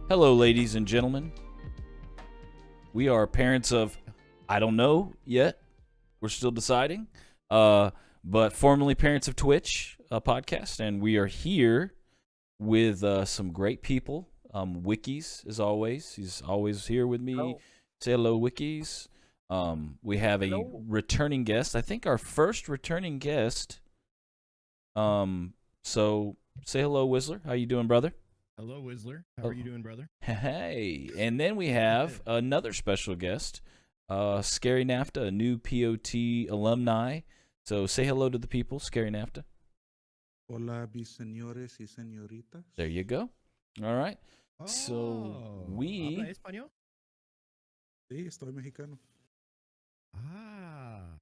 Hello, ladies and gentlemen. We are parents of, I don't know yet. We're still deciding. But formerly parents of Twitch podcast, and we are here with some great people. Wikis, as always, he's always here with me. Hello. Say hello, Wikis. We have a Hello. returning guest. I think our first returning guest. So say hello, Whistler. How you doing, brother? Hello, Whistler. How are you doing, brother? Hey, and then we have another special guest, Scary NAFTA, a new POT alumni. So say hello to the people, Scary NAFTA. Hola, mis señores y señoritas. There you go. All right. Oh, So we. ¿Habla español? Sí, estoy mexicano. Ah.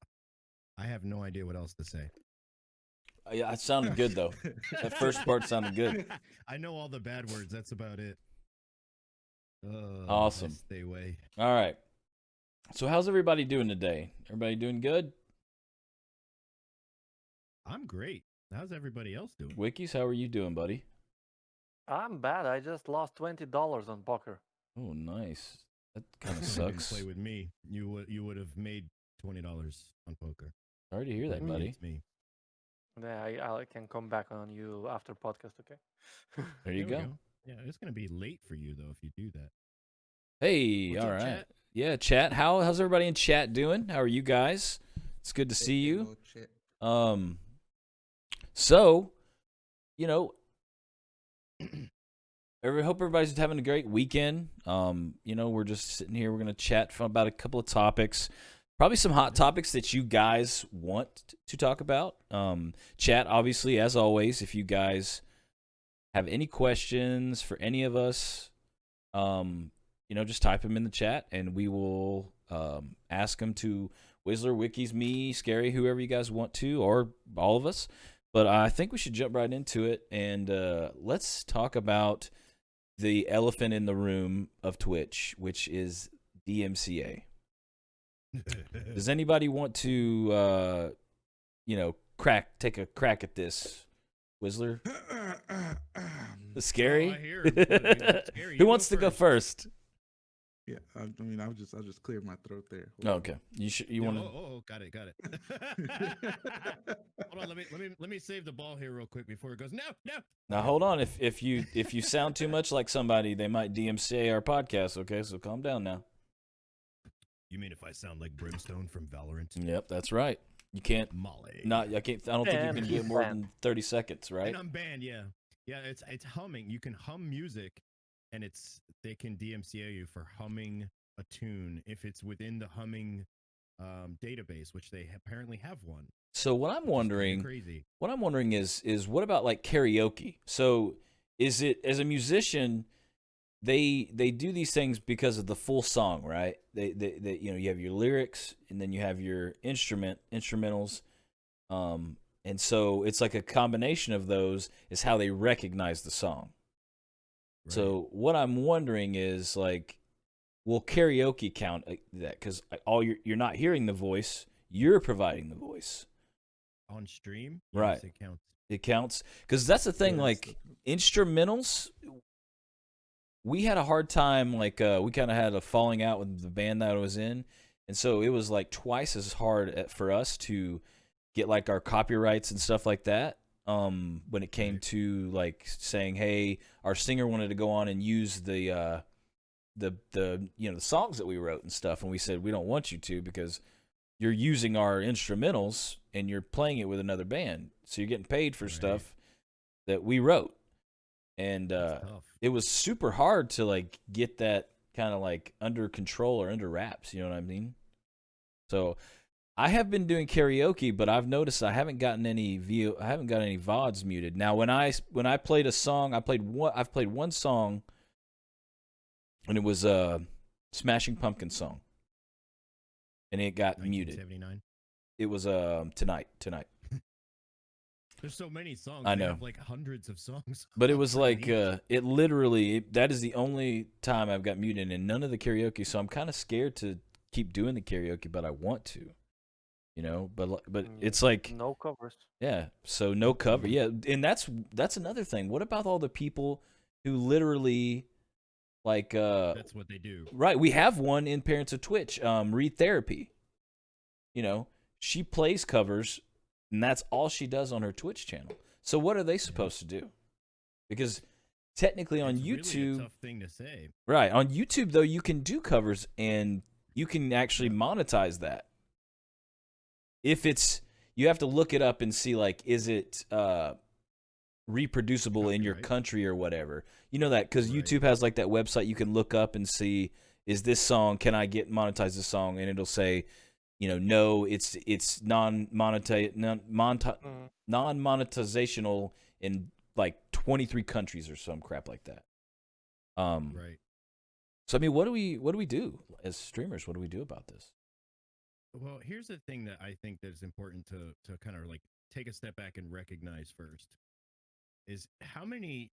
I have no idea what else to say. Yeah, it sounded good though. That first part sounded good. I know all the bad words. That's about it. Awesome. Stay away. All right. So how's everybody doing today? Everybody doing good? I'm great. How's everybody else doing? Wikis, how are you doing, buddy? I'm bad. I just lost $20 on poker. Oh, nice. That kind of You didn't sucks. play with me. You would have made $20 on poker. Sorry to hear that, buddy. It's me. Yeah, I can come back on you after podcast, okay? There you There we go. Yeah, it's gonna be late for you though if you do that. Hey, What's all up, right. chat? Yeah, chat. How's everybody in chat doing? How are you guys? It's good to see you. So, you know, hope everybody's having a great weekend. You know, we're just sitting here. We're gonna chat about a couple of topics, probably some hot topics that you guys want to talk about. Chat, obviously, as always, if you guys have any questions for any of us, you know, just type them in the chat, and we will ask them to Whistler, Wikis, me, Scary, whoever you guys want to, or all of us. But I think we should jump right into it, and let's talk about the elephant in the room of Twitch, which is DMCA. Does anybody want to, you know, take a crack at this, Whistler? Scary? Oh, I hear him. Scary, Who you wants to go first? Yeah, I mean, I'll just clear my throat there. Oh, okay, you want to? Oh, got it. Hold on, let me save the ball here real quick before it goes. No. Now hold on. If you sound too much like somebody, they might DMCA our podcast. Okay, so calm down now. You mean if I sound like Brimstone from Valorant? Yep, that's right. You can't. Molly. I can't. I don't think you can do it more than 30 seconds, right? And I'm banned. Yeah. It's humming. You can hum music, and they can DMCA you for humming a tune if it's within the humming database, which they apparently have one. So what I'm wondering, crazy. What I'm wondering is what about like karaoke? So is it, as a musician, they do these things because of the full song, right? They you know, you have your lyrics and then you have your instrumentals, and so it's like a combination of those is how they recognize the song. Right. So what I'm wondering is, like, will karaoke count that? Because you're not hearing the voice, you're providing the voice on stream, right? Yes, it counts. It counts, because that's the thing. Yes, like instrumentals, we had a hard time. Like we kind of had a falling out with the band that I was in, and so it was like twice as hard for us to get like our copyrights and stuff like that. When it came to like saying, hey, our singer wanted to go on and use the you know, the songs that we wrote and stuff, and we said we don't want you to, because you're using our instrumentals and you're playing it with another band, so you're getting paid for stuff that we wrote. And it was super hard to like get that kind of like under control or under wraps, you know what I mean? So I have been doing karaoke, but I've noticed I haven't gotten any VODs muted. Now when I played a song, I've played one song, and it was a Smashing Pumpkins song, and it got muted. 1979. It was tonight. There's so many songs. I They know. have like hundreds of songs. But it was like it literally, that is the only time I've got muted, and none of the karaoke. So I'm kind of scared to keep doing the karaoke, but I want to, you know. But it's like no covers. Yeah, so no cover. Yeah, and that's another thing. What about all the people who literally Like That's what they do. right, we have one in Parents of Twitch, Read Therapy. You know, she plays covers, and that's all she does on her Twitch channel. So what are they supposed to do? Because technically on It's really a YouTube, tough thing to say. right, on YouTube though, you can do covers and you can actually monetize that. If it's, you have to look it up and see, like, is it reproducible in your Copyright. country or whatever. You know that because Right. YouTube has like that website you can look up and see, is this song, can I get monetize this song, and it'll say, you know, no, it's non-monetizational in like 23 countries or some crap like that. Right. So I mean, what do we do as streamers? What do we do about this? Well, here's the thing that I think that is important to kind of like take a step back and recognize first is how many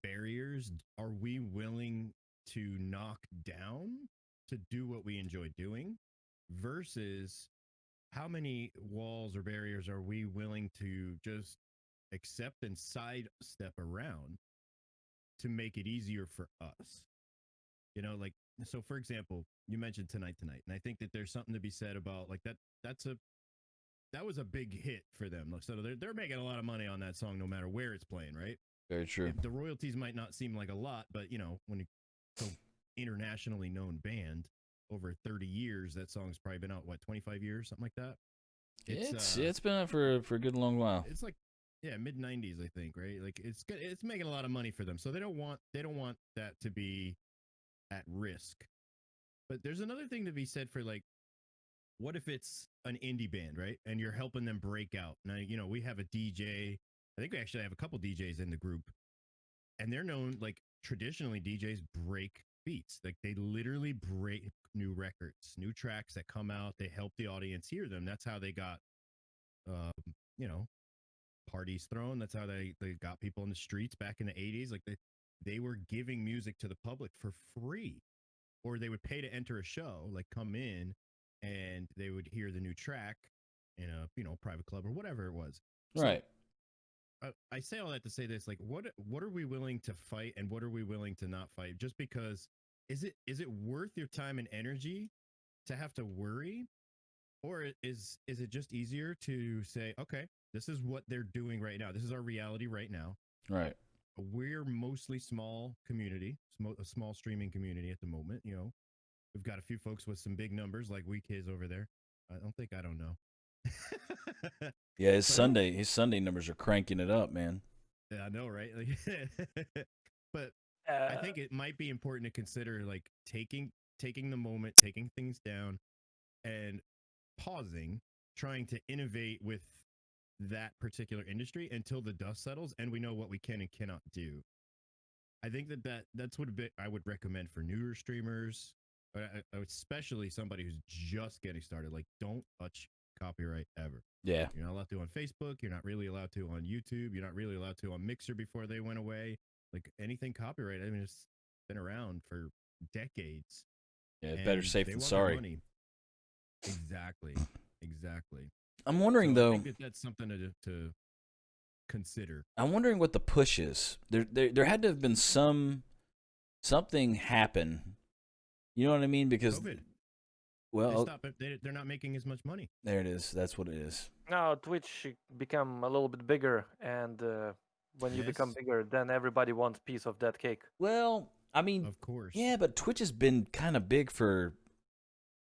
barriers are we willing to knock down to do what we enjoy doing versus how many walls or barriers are we willing to just accept and sidestep around to make it easier for us. You know, like, so for example, you mentioned tonight, and I think that there's something to be said about like that was a big hit for them. Like, so they're making a lot of money on that song no matter where it's playing, right? Very true. The royalties might not seem like a lot, but you know, when so internationally known band over 30 years, that song's probably been out what 25 years, something like that. It's been out for a good long while. It's like mid 90s, I think, right? Like it's good. It's making a lot of money for them, so they don't want that to be at risk. But there's another thing to be said for like, what if it's an indie band, right? And you're helping them break out. Now, you know, we have a DJ. I think we actually have a couple DJs in the group, and they're known like traditionally DJs break beats. Like they literally break new records, new tracks that come out. They help the audience hear them. That's how they got, you know, parties thrown. That's how they got people in the streets back in the 80s. Like they were giving music to the public for free, or they would pay to enter a show, like come in and they would hear the new track in a, you know, private club or whatever it was. Right. So, I say all that to say this, like, what are we willing to fight and what are we willing to not fight? Just because is it worth your time and energy to have to worry? Or is it just easier to say, okay, this is what they're doing right now. This is our reality right now. Right. We're mostly small community, a small streaming community at the moment. You know, we've got a few folks with some big numbers like We Kids over there. I don't know. Yeah, his Sunday numbers are cranking it up, man. Yeah, I know, right? Like, but I think it might be important to consider like taking the moment, taking things down, and pausing, trying to innovate with that particular industry until the dust settles and we know what we can and cannot do. I think that's what I would recommend for newer streamers, especially somebody who's just getting started. Like, don't touch copyright ever. Yeah. You're not allowed to on Facebook. You're not really allowed to on YouTube. You're not really allowed to on Mixer before they went away. Like anything copyright, I mean, it's been around for decades. Yeah, better safe than sorry. Money. Exactly. I'm wondering so though. I think that's something to consider. I'm wondering what the push is. There had to have been something happen. You know what I mean? Because COVID. well, they're not making as much money. There it is. That's what it is. Now Twitch become a little bit bigger, and when you become bigger, then everybody wants a piece of that cake. Well, I mean, of course. Yeah, but Twitch has been kind of big for.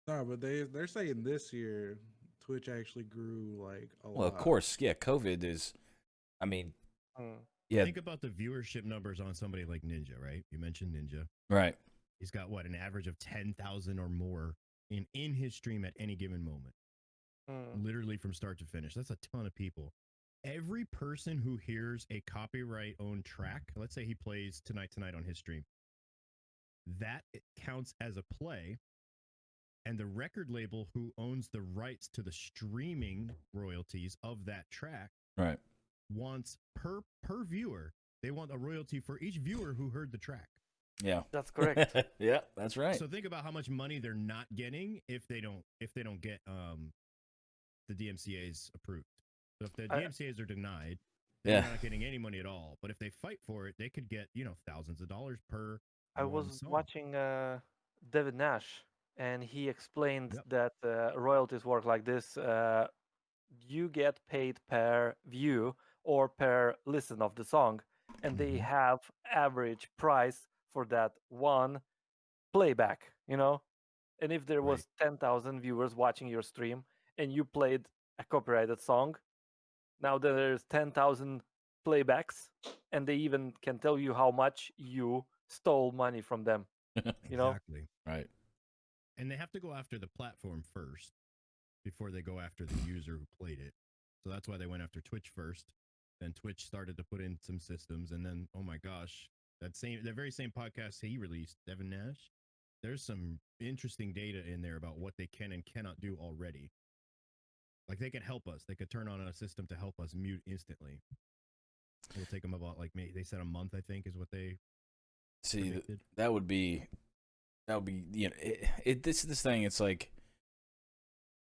No, but they're saying this year Twitch actually grew like a lot. Well, of course, yeah. COVID is. I mean, yeah. Think about the viewership numbers on somebody like Ninja, right? You mentioned Ninja, right? He's got what, an average of 10,000 or more in his stream at any given moment, literally from start to finish. That's a ton of people. Every person who hears a copyright owned track, let's say he plays tonight on his stream, that counts as a play. And the record label who owns the rights to the streaming royalties of that track, right, wants per viewer, they want a royalty for each viewer who heard the track. Yeah, that's correct. Yeah, that's right. So think about how much money they're not getting if they don't get the DMCA's approved. So if the DMCA's are denied, they're not getting any money at all. But if they fight for it, they could get, you know, thousands of dollars per I one was song. watching David Nash, and he explained Yep. that royalties work like this. You get paid per view or per listen of the song, and they Mhm. have average price for that one playback, you know? And if there Right. was 10,000 viewers watching your stream and you played a copyrighted song, now there's 10,000 playbacks, and they even can tell you how much you stole money from them, you know? Exactly. Right. And they have to go after the platform first before they go after the user who played it. So that's why they went after Twitch first. Then Twitch started to put in some systems, and then oh my gosh, that very same podcast he released, Devin Nash. There's some interesting data in there about what they can and cannot do already. Like they could help us. They could turn on a system to help us mute instantly. It'll take them about they said a month, I think, is what they See, predicted. that would be you know this thing. It's like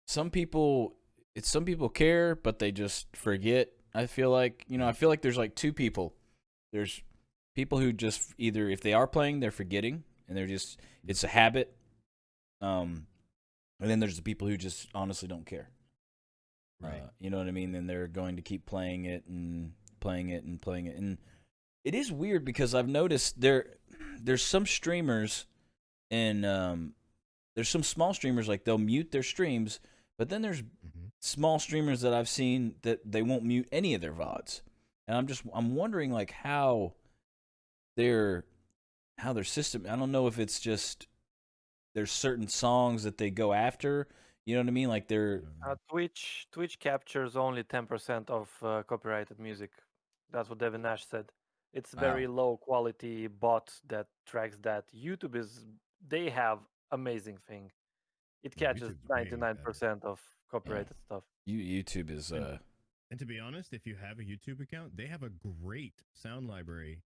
some people care, but they just forget. I feel like I feel like there's like two people. There's people who just either if they are playing, they're forgetting, and they're just it's a habit. And then there's the people who just honestly don't care. Right. You know what I mean? And they're going to keep playing it and playing it and playing it. And it is weird because I've noticed there's some streamers and there's some small streamers like they'll mute their streams, but then there's Mm-hmm. small streamers that I've seen that they won't mute any of their VODs. And I'm wondering like their how their system, I don't know if it's just there's certain songs that they go after, you know what I mean? Like they're Twitch captures only 10% of copyrighted music. That's what Devin Nash said. It's wow. very low quality bot that tracks that. YouTube is they have amazing thing. It Yeah, catches YouTube's way better. 99% of Yeah. copyrighted stuff. YouTube is And to be honest, if you have a YouTube account, they have a great sound library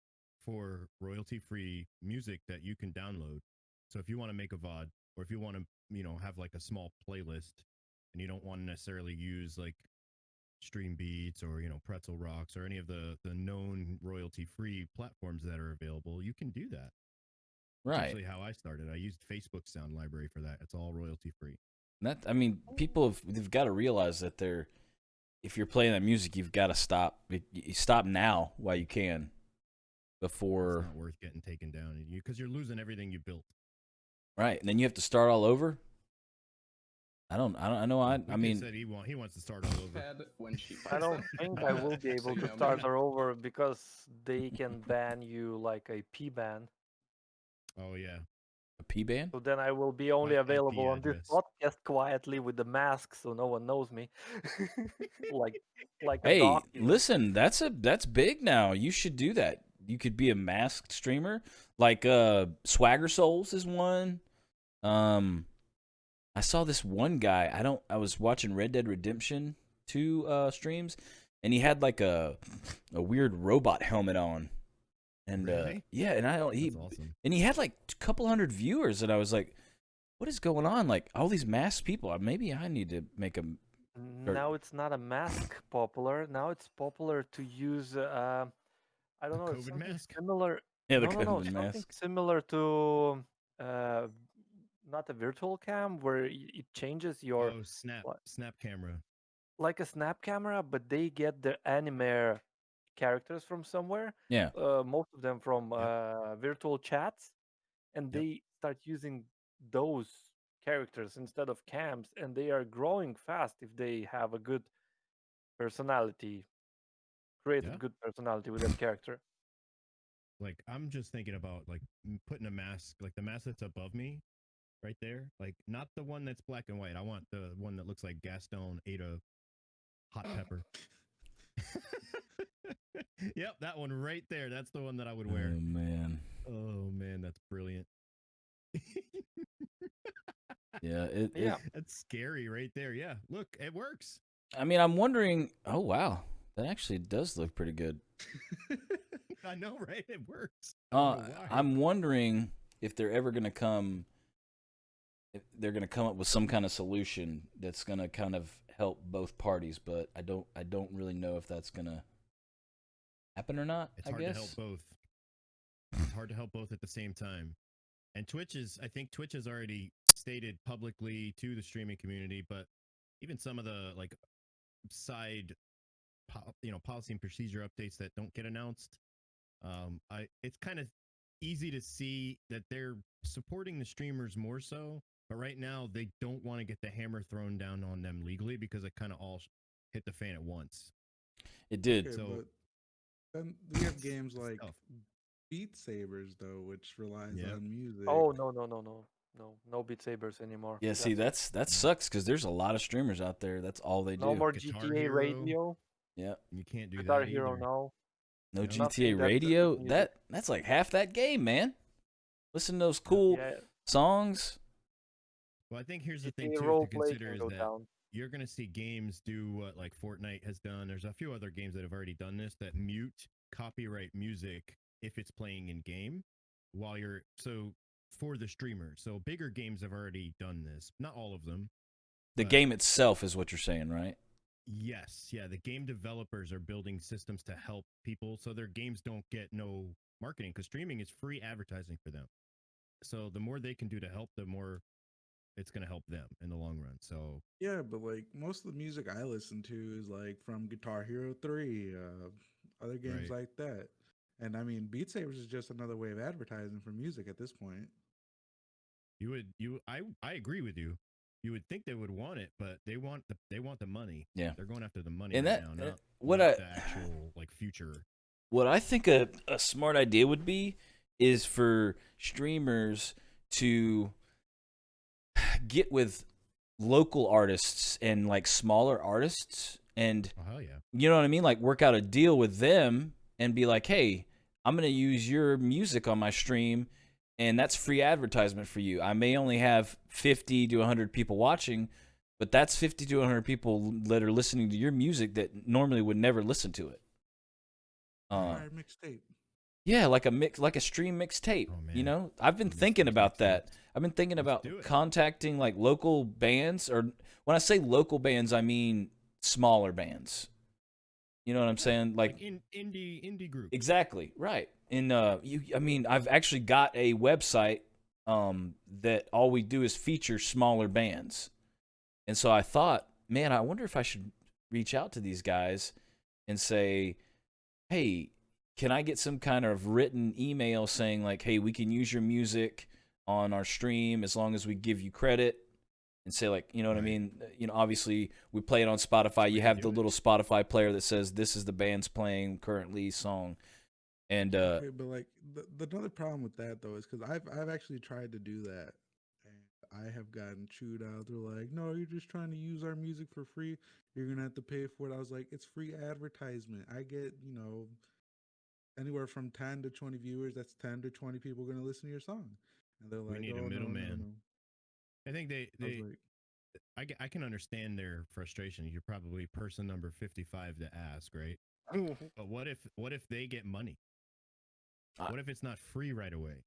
for royalty-free music that you can download. So if you want to make a VOD, or if you want to, have like a small playlist, and you don't want to necessarily use like Stream Beats or Pretzel Rocks or any of the known royalty-free platforms that are available, you can do that. That's right. actually how I started. I used Facebook sound library for that. It's all royalty-free. That I mean, they've got to realize that if you're playing that music, you've got to stop. You stop now while you can It's before not worth getting taken down because you're losing everything you built. right, and then you have to start all over. I know. I Weekend mean, said he wants to start all over. When she I plays don't them. think I will be So, able you to know, start maybe her over because they can ban you like a P ban. Oh yeah, a P band. So then I will be only by available IP on this address. podcast quietly with the mask so no one knows me. like like a Hey, dog, you know. listen, that's big now. You should do that. You could be a masked streamer, like Swagger Souls is one. Um, I saw this one guy. I was watching Red Dead Redemption 2 streams, and he had like a weird robot helmet on. And Really? yeah, and That's awesome. and he had like a couple hundred viewers, and I was like, what is going on? Like all these masked people. Maybe I need to make a or, Now it's not a mask popular. Now it's popular to use I The don't know, it's COVID something mask. similar. yeah, the No, COVID something mask. similar to uh not a virtual cam where it changes your Oh, snap, what snap camera. like a snap camera, but they get the anime characters from somewhere. Yeah. Most of them from Yep. virtual chats, and Yep. they start using those characters instead of cams, and they are growing fast if they have a good personality, created Yeah. good personality with that character. Like I'm just thinking about like putting a mask, like the mask that's above me, right there. Like not the one that's black and white. I want the one that looks like Gaston ate a hot pepper. Yep, that one right there. That's the one that I would wear. Oh man. Oh man, that's brilliant. Yeah. Yeah, That's scary right there. Yeah, look, it works. I mean, I'm wondering. Oh wow, that actually does look pretty good. I know, right? It works. I don't know why. I'm wondering if they're ever gonna come. If they're gonna come up with some kind of solution that's gonna kind of help both parties, but I don't really know if that's gonna happen or not. It's I hard guess. to help both. It's hard to help both at the same time. And I think Twitch has already stated publicly to the streaming community, but even some of the like side, policy and procedure updates that don't get announced, it's kind of easy to see that they're supporting the streamers more so. But right now, they don't want to get the hammer thrown down on them legally because it kind of all hit the fan at once. It did. Okay, So but then we have games it's like tough. Beat Sabers though, which relies Yep. on music. Oh no Beat Sabers anymore. Yeah, see, that sucks because there's a lot of streamers out there. That's all they do. no more Guitar GTA Hero. Radio, Yeah, You can't do Guitar that Hero. either. No, no Yep. GTA Nothing that Radio. music. That's like half that game, man. Listen to those cool yeah, songs. Well, I think here's the thing GTA too role to play consider can is go that down. you're going to see games do what like Fortnite has done. There's a few other games that have already done this that mute copyright music if it's playing in game while you're for the streamer. So bigger games have already done this. Not all of them. The But- game itself is what you're saying, right? Yes, yeah. The game developers are building systems to help people so their games don't get no marketing because streaming is free advertising for them. So the more they can do to help, the more it's going to help them in the long run. So Yeah, but like most of the music I listen to is like from Guitar Hero 3, other games Right. like that. And I mean, Beat Sabers is just another way of advertising for music at this point. I agree with you. You would think they would want it, but they want the money. Yeah. They're going after the money And right that- now, what not I- the actual like future. What I think a smart idea would be is for streamers to get with local artists and like smaller artists and Oh hell yeah. you know what I mean? Like work out a deal with them and be like, hey, I'm going to use your music on my stream and that's free advertisement for you. I may only have 50 to 100 people watching, but that's 50 to 100 people that are listening to your music that normally would never listen to it. Alright, mixtape. Yeah, like a stream mixtape. Oh, You man. know, I've been This thinking makes about me that. excited. I've been thinking Let's about do it. contacting like local bands, or when I say local bands, I mean smaller bands. You know what I'm saying? Like indie group. exactly right. And I mean, I've actually got a website that all we do is feature smaller bands, and so I thought, man, I wonder if I should reach out to these guys and say, hey, can I get some kind of written email saying like, hey, we can use your music on our stream as long as we give you credit, and say like, you know what I Right. mean? You know, obviously we play it on Spotify. we You can have do the it. little Spotify player that says this is the band's playing currently song, and Okay, but like the another problem with that though is because I've actually tried to do that, and I have gotten chewed out. They're like, "No, you're just trying to use our music for free. You're gonna have to pay for it." I was like, "It's free advertisement. I get anywhere from 10 to 20 viewers. That's 10 to 20 people gonna listen to your song." And they're We like, need a "Oh no, no, middleman. no." I think I was they like, I can understand their frustration. You're probably person number 55 to ask, right? But what if they get money? I- What if it's not free right away?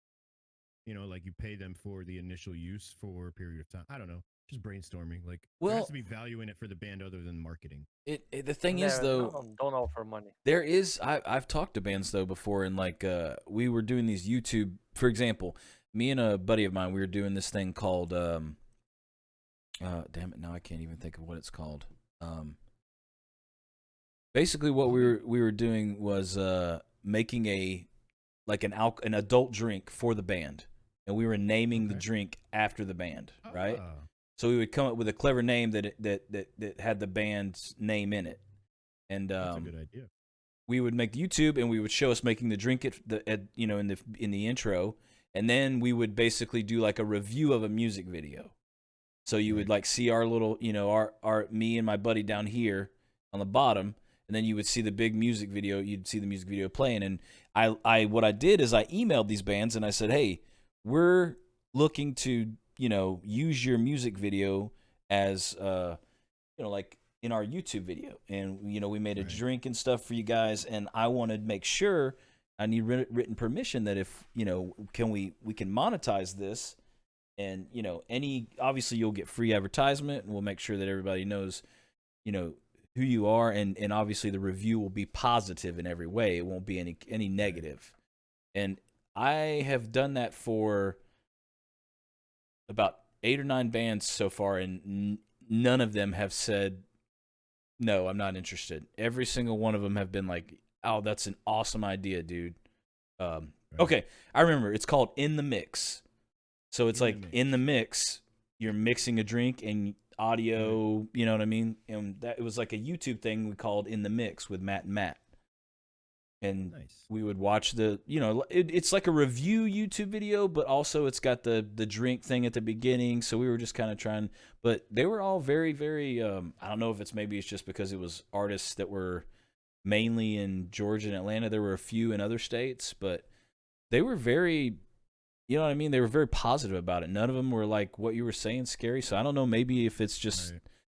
You know, like you pay them for the initial use for a period of time. I don't know. Just brainstorming. Like there Well- has to be value in it for the band other than marketing. the thing is though, don't offer money. there is I've talked to bands though before, and like we were doing these YouTube, for example, me and a buddy of mine, we were doing this thing called damn it, now I can't even think of what it's called. Basically what we were doing was making an adult drink for the band, and we were naming the Okay. drink after the band, right? Ah, So we would come up with a clever name that had the band's name in it, and that's a good idea. we would make YouTube, and we would show us making the drink in the intro, and then we would basically do like a review of a music video. So you would Right. like see our little, our me and my buddy down here on the bottom, and then you would see the big music video. You'd see the music video playing, and what I did is I emailed these bands and I said, hey, we're looking to use your music video as like in our YouTube video, and we made a Right. drink and stuff for you guys, and I wanted to make sure I need written permission that if we can monetize this, and obviously you'll get free advertisement, and we'll make sure that everybody knows who you are, and obviously the review will be positive in every way. It won't be any negative. And I have done that for about 8 or 9 bands so far, and none of them have said no, I'm not interested. Every single one of them have been like, "Oh, that's an awesome idea, dude." Right. Okay, I remember. It's called In the Mix. So it's In the like in the mix, you're mixing a drink and audio. You know what I mean? And that it was like a YouTube thing we called In the Mix with Matt and Matt. And Nice. we would watch it's like a review YouTube video, but also it's got the drink thing at the beginning. So we were just kind of trying, but they were all very, very. I don't know if it's just because it was artists that were mainly in Georgia and Atlanta. There were a few in other states, but they were very, you know what I mean? They were very positive about it. None of them were like what you were saying, scary. So I don't know. Maybe if it's just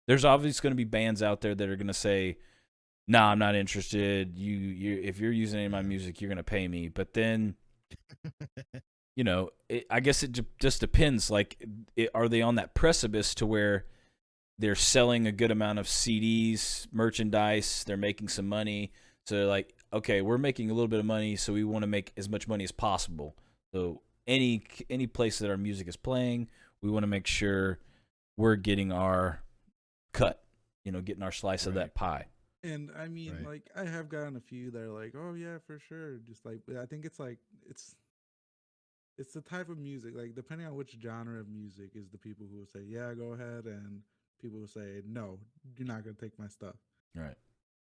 there's obviously going to be bands out there that are going to say, "Nah, I'm not interested. You if you're using any of my music, you're gonna pay me." But then, I guess it just depends. Like, are they on that precipice to where they're selling a good amount of CDs, merchandise, they're making some money, so they're like, okay, we're making a little bit of money, so we want to make as much money as possible. So any place that our music is playing, we want to make sure we're getting our cut. Getting our slice of that pie. And I mean, like, I have gotten a few that are like, "Oh yeah, for sure." Just like, I think it's like it's the type of music. Like, depending on which genre of music is the people who will say, "Yeah, go ahead," and people will say, "No, you're not gonna take my stuff." Right.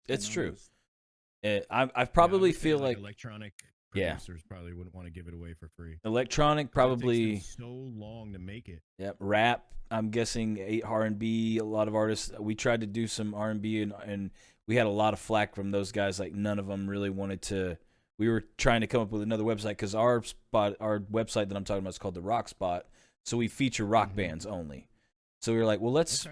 It's true. Just, I probably feel like electronic producers probably wouldn't want to give it away for free. Electronic probably it takes them so long to make it. Yep, rap. I'm guessing R&B. A lot of artists. We tried to do some R&B and we had a lot of flack from those guys. Like none of them really wanted to. We were trying to come up with another website because our website that I'm talking about is called the Rock Spot. So we feature rock bands only. So we were like, well, let's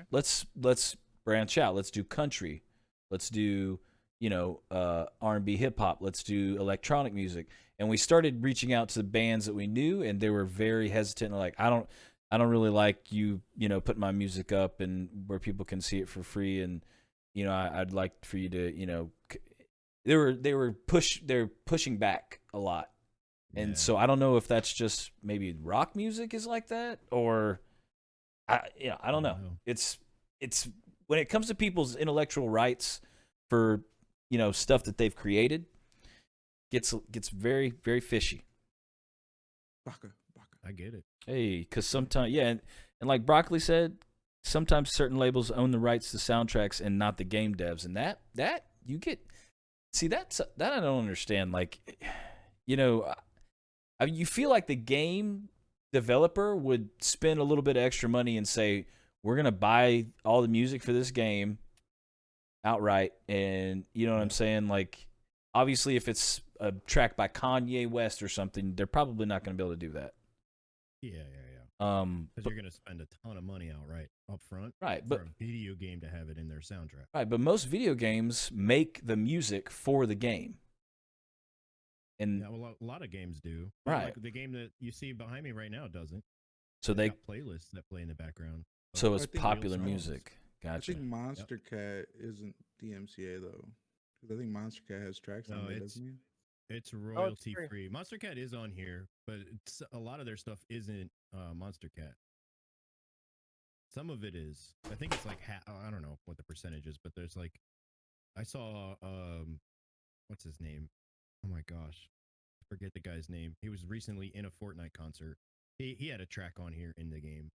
branch out. Let's do country. Let's do R&B, hip hop. Let's do electronic music. And we started reaching out to the bands that we knew, and they were very hesitant. Like, I don't really like you putting my music up and where people can see it for free. And I'd like for you to they're pushing back a lot. And so I don't know if that's just maybe rock music is like that, or I don't know. It's when it comes to people's intellectual rights for stuff that they've created, gets very, very fishy. Baka. I get it. Hey, because sometimes and like Broccoli said, sometimes certain labels own the rights to soundtracks and not the game devs, and that you get. See, that I don't understand. Like, you feel like the game developer would spend a little bit of extra money and say, we're going to buy all the music for this game outright. And you know what I'm saying? Like, obviously, if it's a track by Kanye West or something, they're probably not going to be able to do that. Yeah. Because you're going to spend a ton of money outright up front, right? For a video game to have it in their soundtrack, right? But most video games make the music for the game, and a lot of games do. Right, like the game that you see behind me right now doesn't. So they got playlists that play in the background. So it's popular music. Gotcha. I think Monster Cat isn't DMCA though, because I think Monster Cat has tracks on it, doesn't it? It's royalty free. Monster Cat is on here, but a lot of their stuff isn't Monster Cat. Some of it is. I think it's like I don't know what the percentage is, but there's like I saw what's his name? Oh my gosh, I forget the guy's name. He was recently in a Fortnite concert. He had a track on here in the game.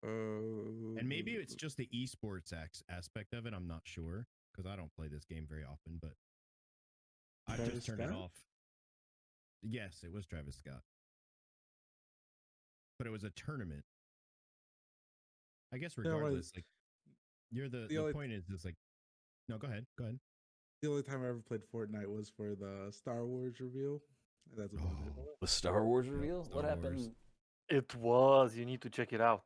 And maybe it's just the esports aspect of it. I'm not sure because I don't play this game very often, but I just turned it off. Yes, it was Travis Scott. But it was a tournament. I guess regardless, like you're the point is like no, go ahead. The only time I ever played Fortnite was for the Star Wars reveal. That's about it. The Star Wars reveal? What happened? It was. You need to check it out.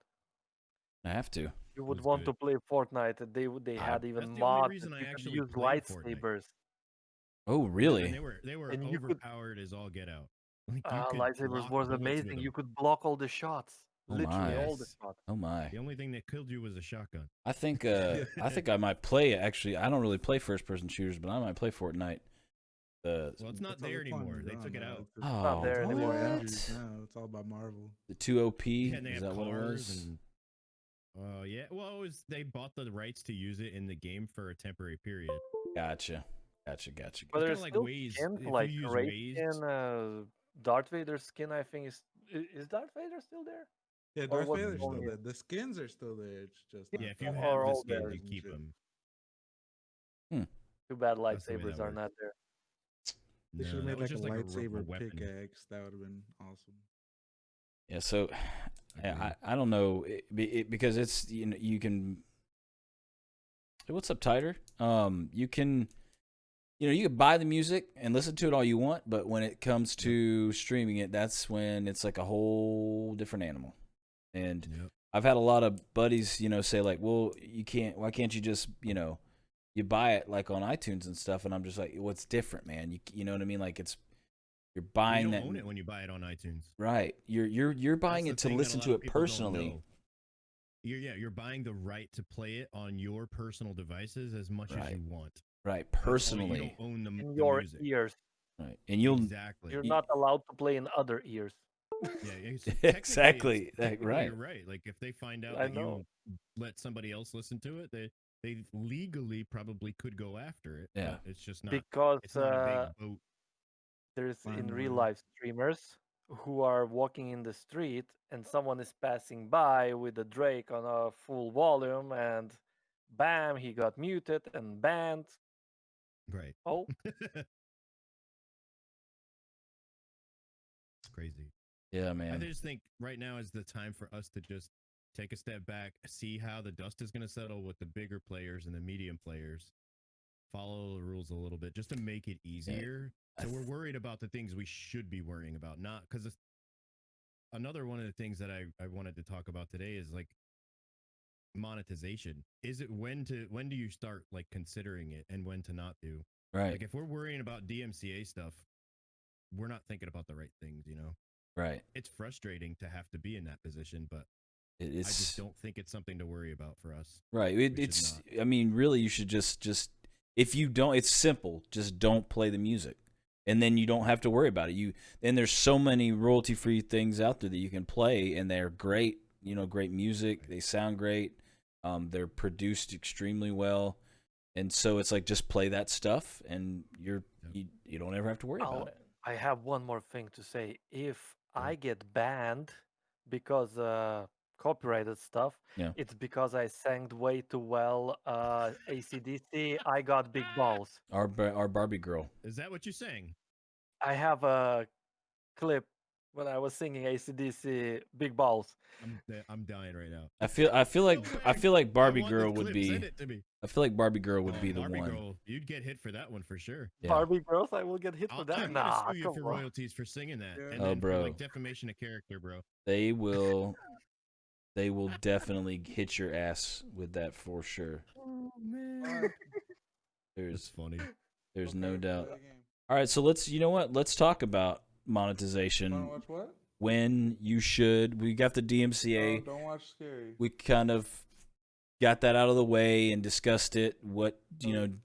I have to. You would want to play Fortnite. They had even mods that you could use lightsabers. Oh, really? Yeah, they were overpowered as all get out. Like lightsabers was amazing. You could block all the shots. Literally all the shots. Oh my! The only thing that killed you was a shotgun. I think I might play. Actually, I don't really play first-person shooters, but I might play Fortnite. The Well, it's not That's all there the fun anymore. is They gone took it now. out. It's just not there oh, anymore. Power what? Rangers now. It's all about Marvel. The 2OP? Yeah, and they Is have that what it cars was? and. Yeah. Well, they bought the rights to use it in the game for a temporary period. Gotcha. But It's there's kind of like still Waze. skins If you like use Ray Waze, skin, Darth Vader skin. I think is Darth Vader still there, Yeah, or Darth was it Vader's still only? there. The skins are still there. It's just yeah, not if the you Or have the all skins, there. you cars and keep shit. them. Too bad That's the way lightsabers that are works. not there. They should No, have that made was like a just like a lightsaber weapon. pickaxe. That would have been awesome. Yeah, so Agreed. I don't know because it's you can. Hey, what's up, Tighter? You can you can buy the music and listen to it all you want, but when it comes to streaming it, that's when it's like a whole different animal. And Yep. I've had a lot of buddies, say like, well, why can't you just, you buy it like on iTunes and stuff? And I'm just like, what's different, man? You know what I mean? Like you're You buying don't that. own it when you buy it on iTunes. Right. You're buying That's it the to thing that a listen lot to of it people don't personally. know. You're buying the right to play it on your personal devices as much as Right. you want. Right. That's all. You Personally. don't own the In the your music. ears, Right. And you'll Exactly. you're not allowed to play in other ears. Yeah, Exactly. Technically, Right. you're right. Like if they find out I that know. you let somebody else listen to it, they legally probably could go after it. Yeah. But it's just not. Because It's not a big boat. there's in real LimeWire. life streamers who are walking in the street and someone is passing by with a Drake on a full volume and bam, he got muted and banned. Right. Oh, It's crazy. Yeah, I man. just think right now is the time for us to just take a step back, see how the dust is going to settle with the bigger players and the medium players. Follow the rules a little bit just to make it easier. So we're worried about the things we should be worrying about, not because another one of the things that I wanted to talk about today is like monetization. Is it when do you start like considering it and when to not do? Right. Like if we're worrying about DMCA stuff, we're not thinking about the right things, Right. It's frustrating to have to be in that position, but I It's just don't think it's something to worry about for us. right. should It's. not. I mean, really, you should just if you don't. It's simple. Just don't play the music, and then you don't have to worry about it. And there's so many royalty-free things out there that you can play, and they're great. Great music. They sound great. They're produced extremely well, and so it's like just play that stuff, and you don't ever have to worry about it. I have one more thing to say. If Yeah. I get banned because copyrighted stuff, Yeah. it's because I sang way too well AC/DC. I got big balls. Our Barbie girl. Is that what you're saying? I have a clip when I was singing AC/DC Big Balls. I'm dying right now. I feel like No way. Barbie I want girl this would clip. be. Send it to me. I feel like Barbie girl would Oh, be the Barbie one. Girl, you'd get hit for that one for sure. Yeah. Barbie girls, I will get hit for that. I'm gonna Nah, sue you come for on. royalties for singing that, Yeah. and Oh, then bro. for like defamation of character, bro. They will definitely hit your ass with that for sure. Oh man, Alright, it's There's funny. no okay, doubt. play the game. All right, so let's talk about Wanna monetization. watch what? When you should. We got the DMCA. Oh, don't watch Scary. We kind of got that out of the way and discussed it, what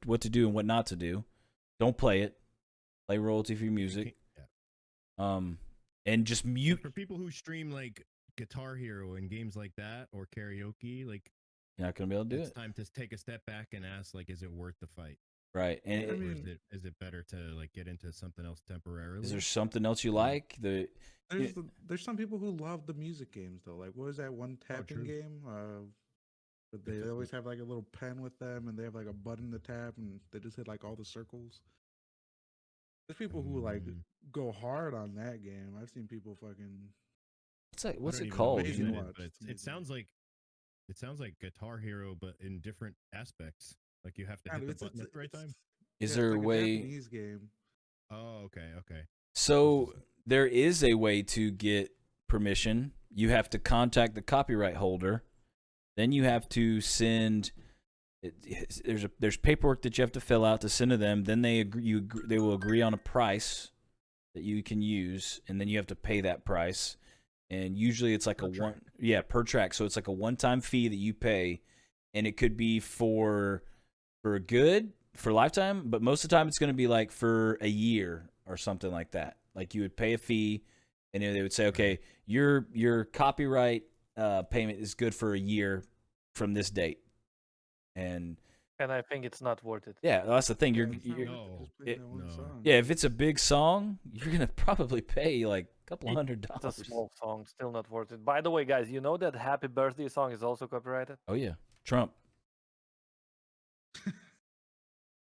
what to do and what not to do. Don't play it. Play royalty-free music. Yeah. And just mute. For people who stream like Guitar Hero and games like that or karaoke, like You're not gonna be able to do it's it. time to take a step back and ask, like, is it worth the fight? Right. And I Or mean- is it better to like get into something else temporarily? is there something else you like? There's some people who love the music games though. Like what was that one tapping true. game? But they It's- always have like a little pen with them, and they have like a button to tap, and they just hit like all the circles. There's people who like go hard on that game. I've seen people fucking. What's I don't it even know called? what Amazing it is, watch. but It's it amazing. sounds like Guitar Hero, but in different aspects. Like you have to hit the button at the right time. Is yeah, there it's a like way? Japanese game. Oh, okay. So there is a way to get permission. You have to contact the copyright holder. Then you have to send. There's paperwork that you have to fill out to send to them. Then they will agree on a price that you can use, and then you have to pay that price. And usually it's like Per track. per track. So it's like a one-time fee that you pay, and it could be for good, for lifetime, but most of the time it's going to be like for a year or something like that. Like you would pay a fee, and they would say, okay, your copyright payment is good for a year from this date, and I think it's not worth it. yeah, that's the thing. Yeah, You're, it's not you're worth it just playing that one song. yeah, if it's a big song, you're gonna probably pay like a couple It- $100. It's a small song, still not worth it. By the way, guys, you know that "Happy Birthday" song is also copyrighted? Oh yeah, Trump. I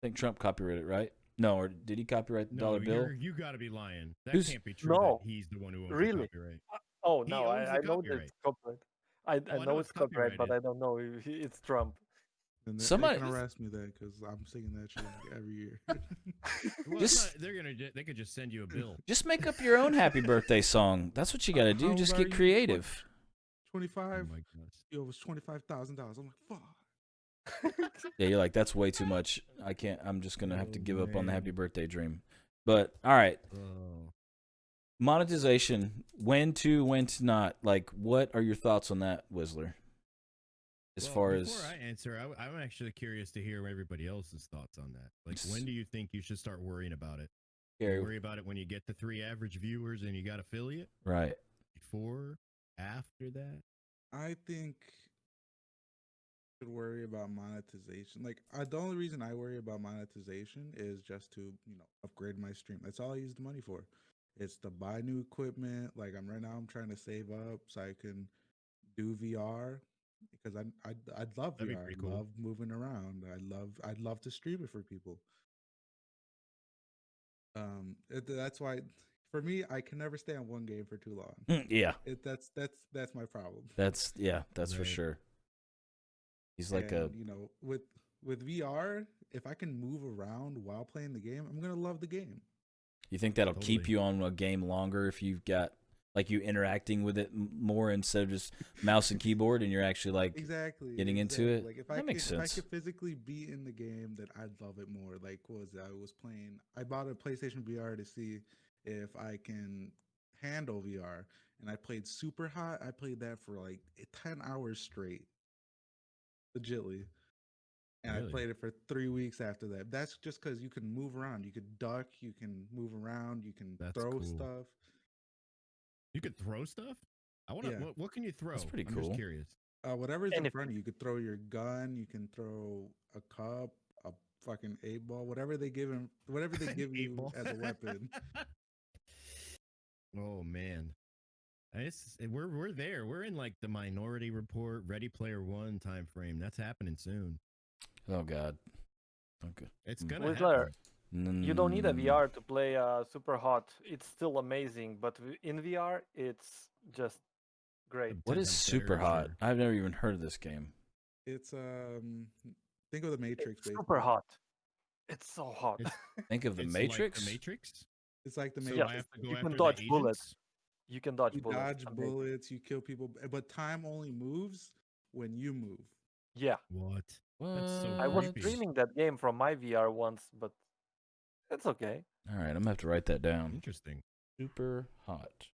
think Trump copyrighted, right? No, or did he copyright the dollar bill? You got to be lying. That Who's- can't be true. No. That he's the one who owns Really? the copyright. Oh He no, owns the I know that copyright. it's copyright. I I know know it's it's copyright, but copyrighted. I don't know if it's Trump. And they Somebody- can harass me then because I'm singing that shit every year. Well, Just- they could just send you a bill. Just make up your own happy birthday song. That's what you got to do. How Just old are get you? creative. 25. Oh my gosh. Yo, it was $25,000. I'm like, fuck. Yeah, you're like, that's way too much. I can't. I'm just gonna have to Oh, give up on the man. happy birthday dream. But all right, Oh. monetization. When to not. Like, what are your thoughts on that, Whistler? As Well, far before as I answer, I'm actually curious to hear everybody else's thoughts on that. Like, S- when do you think you should start worrying about it? Gary, Worry about it when you get the 3 average viewers and you got affiliate? right? Before? After that? I think I should worry about monetization. Like, the only reason I worry about monetization is just to, upgrade my stream. That's all I use the money for. It's to buy new equipment. Like, I'm trying to save up so I can do VR because I'd love That'd be VR. pretty I cool. love moving around. I'd love to stream it for people. That's why for me I can never stay on one game for too long. Yeah, That's my problem. that's for Right. sure. He's like And, with VR, if I can move around while playing the game, I'm gonna love the game. you think that'll keep Totally. you on a game longer if you've got like you interacting with it more instead of just mouse and keyboard, and you're actually like Exactly. getting into it? Like if That makes if I sense. could physically be in the game, then I'd love it more. Like what was it? I was playing. I bought a PlayStation VR to see if I can handle VR, and I played Super Hot. I played that for like 10 hours straight, legitly. And I Really? played it for 3 weeks after that. That's just because you can move around. You could duck. You can move around. You can That's throw cool. stuff. You could throw stuff? I want to. Yeah. What can you throw? pretty I'm cool. just curious. Whatever's in Anything. front of you, you could throw your gun. You can throw a cup, a fucking 8-ball, whatever they give him, whatever they give you 8-ball. as a weapon. Oh man, we're there. We're in like the Minority Report, Ready Player One time frame. That's happening soon. Oh God. Okay. It's Mm. gonna Whistler, happen. you don't need a Mm. VR to play Super Hot. It's still amazing, but in VR, it's just great. What Ten is times super better, hot? sure. I've never even heard of this game. It's think of the Matrix. It's Basically. super hot. It's so hot. It's- Think of the It's Matrix. Like the Matrix. It's like the So Matrix. I have to go you after can the dodge bullets. agents? You can dodge You bullets. dodge Amazing. bullets. You kill people, but time only moves when you move. Yeah, What? What? That's so I was creepy. streaming that game from my VR once, but it's okay. All right, I'm gonna have to write that down. Interesting. Super hot.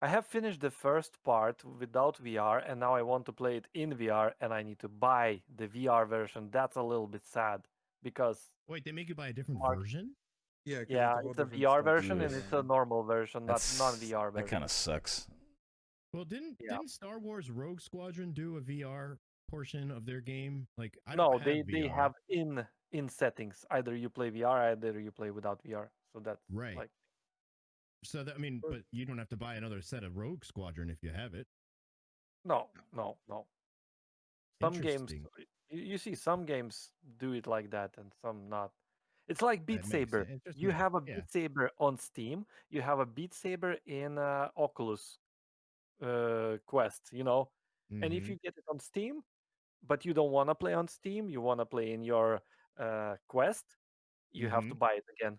I have finished the first part without VR, and now I want to play it in VR, and I need to buy the VR version. That's a little bit sad because Wait, they make you buy a different Mark- version? Yeah, 'cause yeah, whole it's a different VR stuff version going and it's a on. normal version, not That's non-VR That version. kind of sucks. Well, didn't Yeah. Star Wars Rogue Squadron do a VR portion of their game? Like I No, don't they have VR. have in settings. Either you play VR, either you play without VR. So that's Right. like So that, I mean, but you don't have to buy another set of Rogue Squadron if you have it. no. Some games Interesting. you see some games do it like that and some not. It's like Beat That makes Saber. sense. It just You makes- have a yeah. Beat Saber on Steam. You have a Beat Saber in Oculus Quest. And if Mhm. you get it on Steam, but you don't want to play on Steam, you want to play in your Quest, you have to Mhm. buy it again.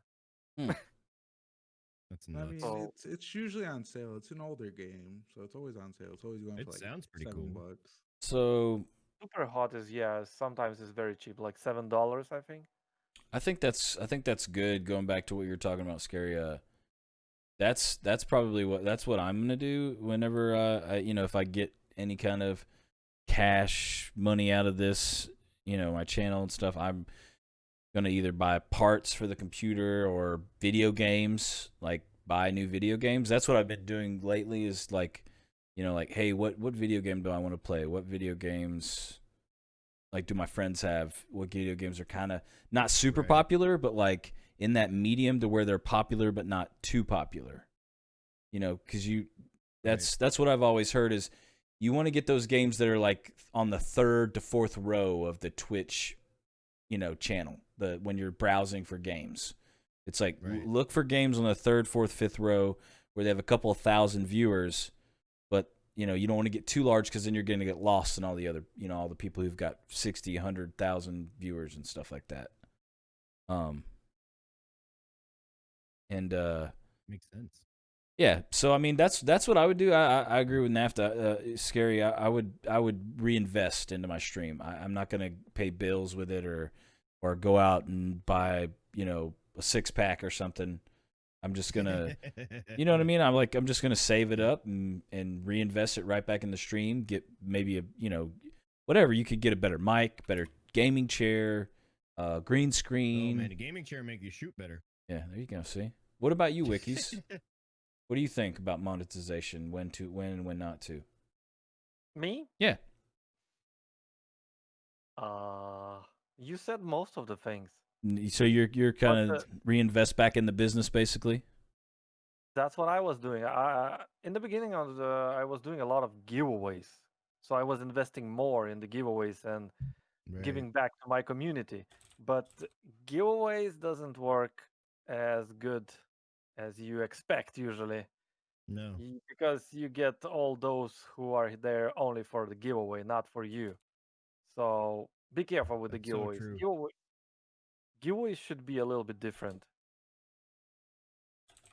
That's I nuts. mean, So- it's usually on sale. It's an older game, so it's always on sale. It's always going It for like sounds pretty $7. cool. So Super Hot is sometimes it's very cheap, like $7, I think. I think that's good. Going back to what you were talking about, Scary. That's probably what I'm gonna do whenever if I get any kind of cash money out of this, my channel and stuff. I'm gonna either buy parts for the computer or video games, like buy new video games. That's what I've been doing lately. Is like, like, hey, what video game do I want to play? What video games like do my friends have? What video games are kind of not super Right. popular, but like in that medium to where they're popular but not too popular. Because that's what I've always heard is you want to get those games that are like on the third to fourth row of the Twitch, channel. When you're browsing for games, it's like Right. look for games on the third, fourth, fifth row where they have a couple of thousand viewers, but you don't want to get too large because then you're going to get lost in all the other, all the people who've got 60, 100,000 viewers and stuff like that. And Makes sense. yeah, so I mean that's what I would do. I agree with NAFTA. Scary. I would reinvest into my stream. I'm not gonna pay bills with it or go out and buy a 6-pack or something. I'm just gonna you know what I mean. I'm just gonna save it up and reinvest it right back in the stream. Get maybe whatever you could get, a better mic, better gaming chair, green Oh screen. man, a gaming chair make you shoot better. Yeah, there you go. See. What about you, Wikis? What do you think about monetization? When and when not to? Me? Yeah. You said most of the things. So you're kind But, of reinvest back in the business, basically. That's what I was doing. In the beginning I was doing a lot of giveaways, so I was investing more in the giveaways and Right. giving back to my community. But giveaways doesn't work as good as you expect usually, No. because you get all those who are there only for the giveaway, not for you. So be careful with the That's so giveaways. true. Giveaways should be a little bit different.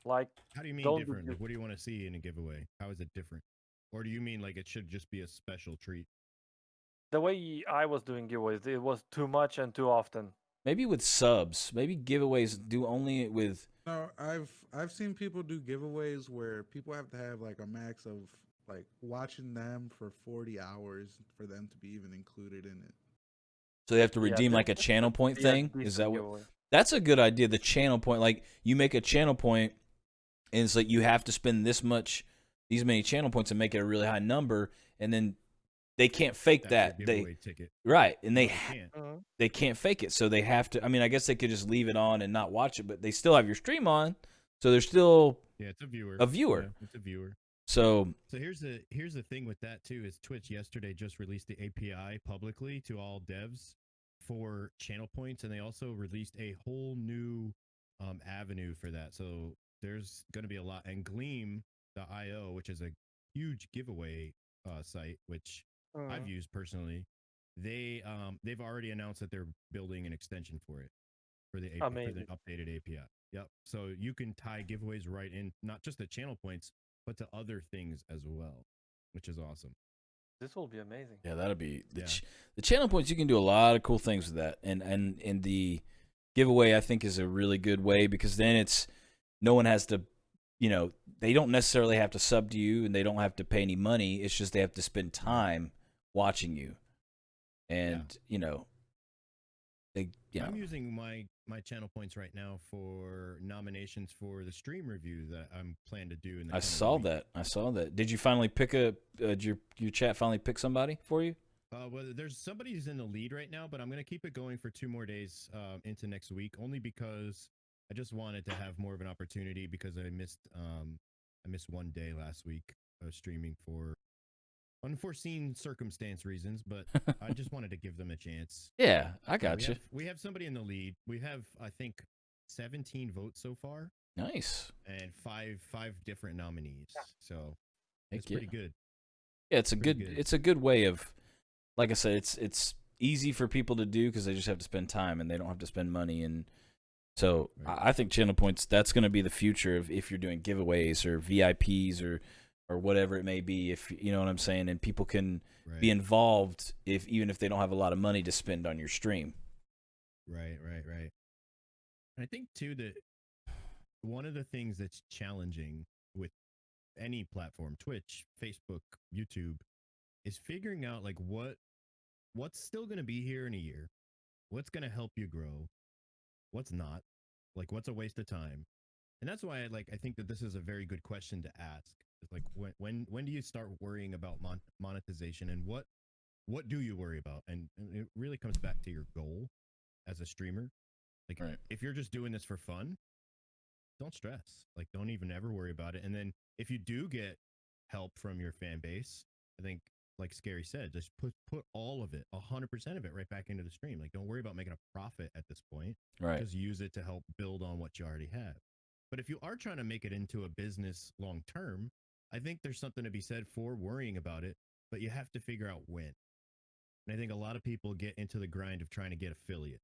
Like, How do you mean don't do different? Like, what do you want to see in a giveaway? How is it different? Or do you mean like it should just be a special treat? the way I was doing giveaways, it was too much and too often. Maybe with subs. Maybe giveaways do only with. No, I've seen people do giveaways where people have to have like a max of like watching them for 40 hours for them to be even included in it. So they have to Yeah, redeem like a this channel would point be a thing. Is decent that what? giveaway. That's a good idea. The channel point, like you make a channel point, and it's like you have to spend these many channel points, and make it a really high number, and then they can't fake That's that. your They giveaway ticket. right, and No, they you can't. Mhm. they can't fake it, so they have to. I mean, I guess they could just leave it on and not watch it, but they still have your stream on, so they're still Yeah, it's a viewer. a viewer. Yeah, it's a viewer. So So here's the thing with that too is Twitch yesterday just released the API publicly to all devs for channel points, and they also released a whole new avenue for that. So there's going to be a lot. And Gleam.io, which is a huge giveaway site, which I've Mhm. used personally, they've already announced that they're building an extension for it for the Amazing. updated API. Yep. So you can tie giveaways right in, not just the channel points, but to other things as well, which is awesome. This will be amazing. yeah, that'll be Yeah. The channel points. You can do a lot of cool things with that, and the giveaway I think is a really good way because then it's no one has to, they don't necessarily have to sub to you and they don't have to pay any money. It's just they have to spend time watching you, and I'm using my channel points right now for nominations for the stream review that I'm planning to do in the I coming saw week. that. I saw that. Did you finally pick did your chat finally pick somebody for you? Well, there's somebody who's in the lead right now, but I'm going to keep it going for 2 more days into next week, only because I just wanted to have more of an opportunity because I missed 1 day last week streaming for unforeseen circumstance reasons, but I just wanted to give them a chance. Yeah, I Yeah, got you. we have somebody in the lead. We have, I think, 17 votes so far Nice. and five different nominees. So Heck it's pretty good. Yeah, it's a Pretty good good. it's a good way of, like I said, it's easy for people to do because they just have to spend time and they don't have to spend money. And so Right. I think channel points, that's going to be the future of if you're doing giveaways or VIPs or whatever it may be, if you know what I'm saying, and people can Right. be involved even if they don't have a lot of money to spend on your stream. Right. I think too that one of the things that's challenging with any platform, Twitch, Facebook, YouTube, is figuring out like what's still going to be here in a year, what's going to help you grow, what's not, like what's a waste of time. And that's why I think that this is a very good question to ask. It's like when do you start worrying about monetization, and what do you worry about? And it really comes back to your goal as a streamer. Like Right. if you're just doing this for fun, don't stress. Like don't even ever worry about it. And then if you do get help from your fan base, I think like Scary said, just put all of it, 100% of it right back into the stream. Like don't worry about making a profit at this point. Right. Just use it to help build on what you already have. But if you are trying to make it into a business long term, I think there's something to be said for worrying about it, but you have to figure out when. And I think a lot of people get into the grind of trying to get affiliate.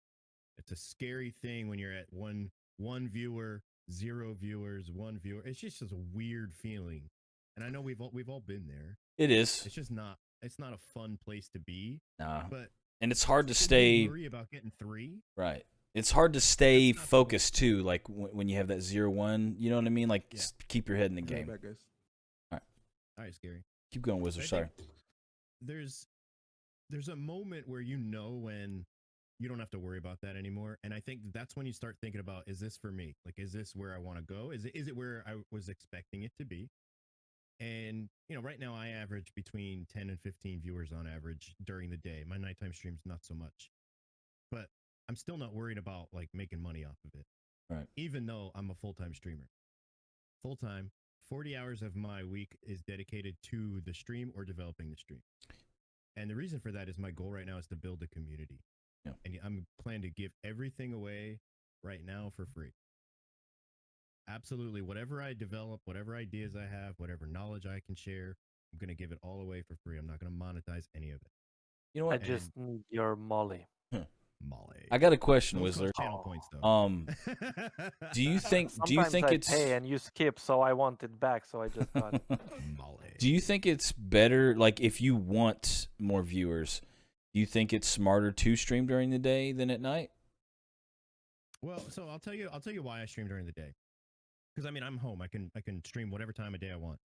It's a scary thing when you're at one viewer, 0 viewers, 1 viewer. It's just a weird feeling. And I know we've all been there. It is. It's just not it's not a fun place to be. Nah. But And it's hard to should stay. you worry about getting 3. Right. It's hard to stay That's not the focused too. Like when you have that 0-1, you know what I mean? Like Yeah. just keep your head in the Be right game. back, guys. All right, Scary. Keep going, Wizard. I Sorry. think there's a moment where you know when you don't have to worry about that anymore, and I think that's when you start thinking about, is this for me? Like, is this where I want to go? Is it where I was expecting it to be? And right now I average between 10 and 15 viewers on average during the day. My nighttime streams not so much, but I'm still not worried about like making money off of it. Right. Even though I'm a full-time streamer, full-time, 40 hours of my week is dedicated to the stream or developing the stream. And the reason for that is my goal right now is to build a community. Yeah. And I'm planning to give everything away right now for free. Absolutely. Whatever I develop, whatever ideas I have, whatever knowledge I can share, I'm going to give it all away for free. I'm not going to monetize any of it. You know I what? just need your Molly. Molly. I got a question, Those cost Whistler. channel Oh. points though. Do you think Sometimes I it's pay and you skip, so I want it back, so I just got it. Molly. Do you think it's better, like if you want more viewers, do you think it's smarter to stream during the day than at night? Well, so I'll tell you why I stream during the day. Because I mean, I'm home. I can stream whatever time of day I want.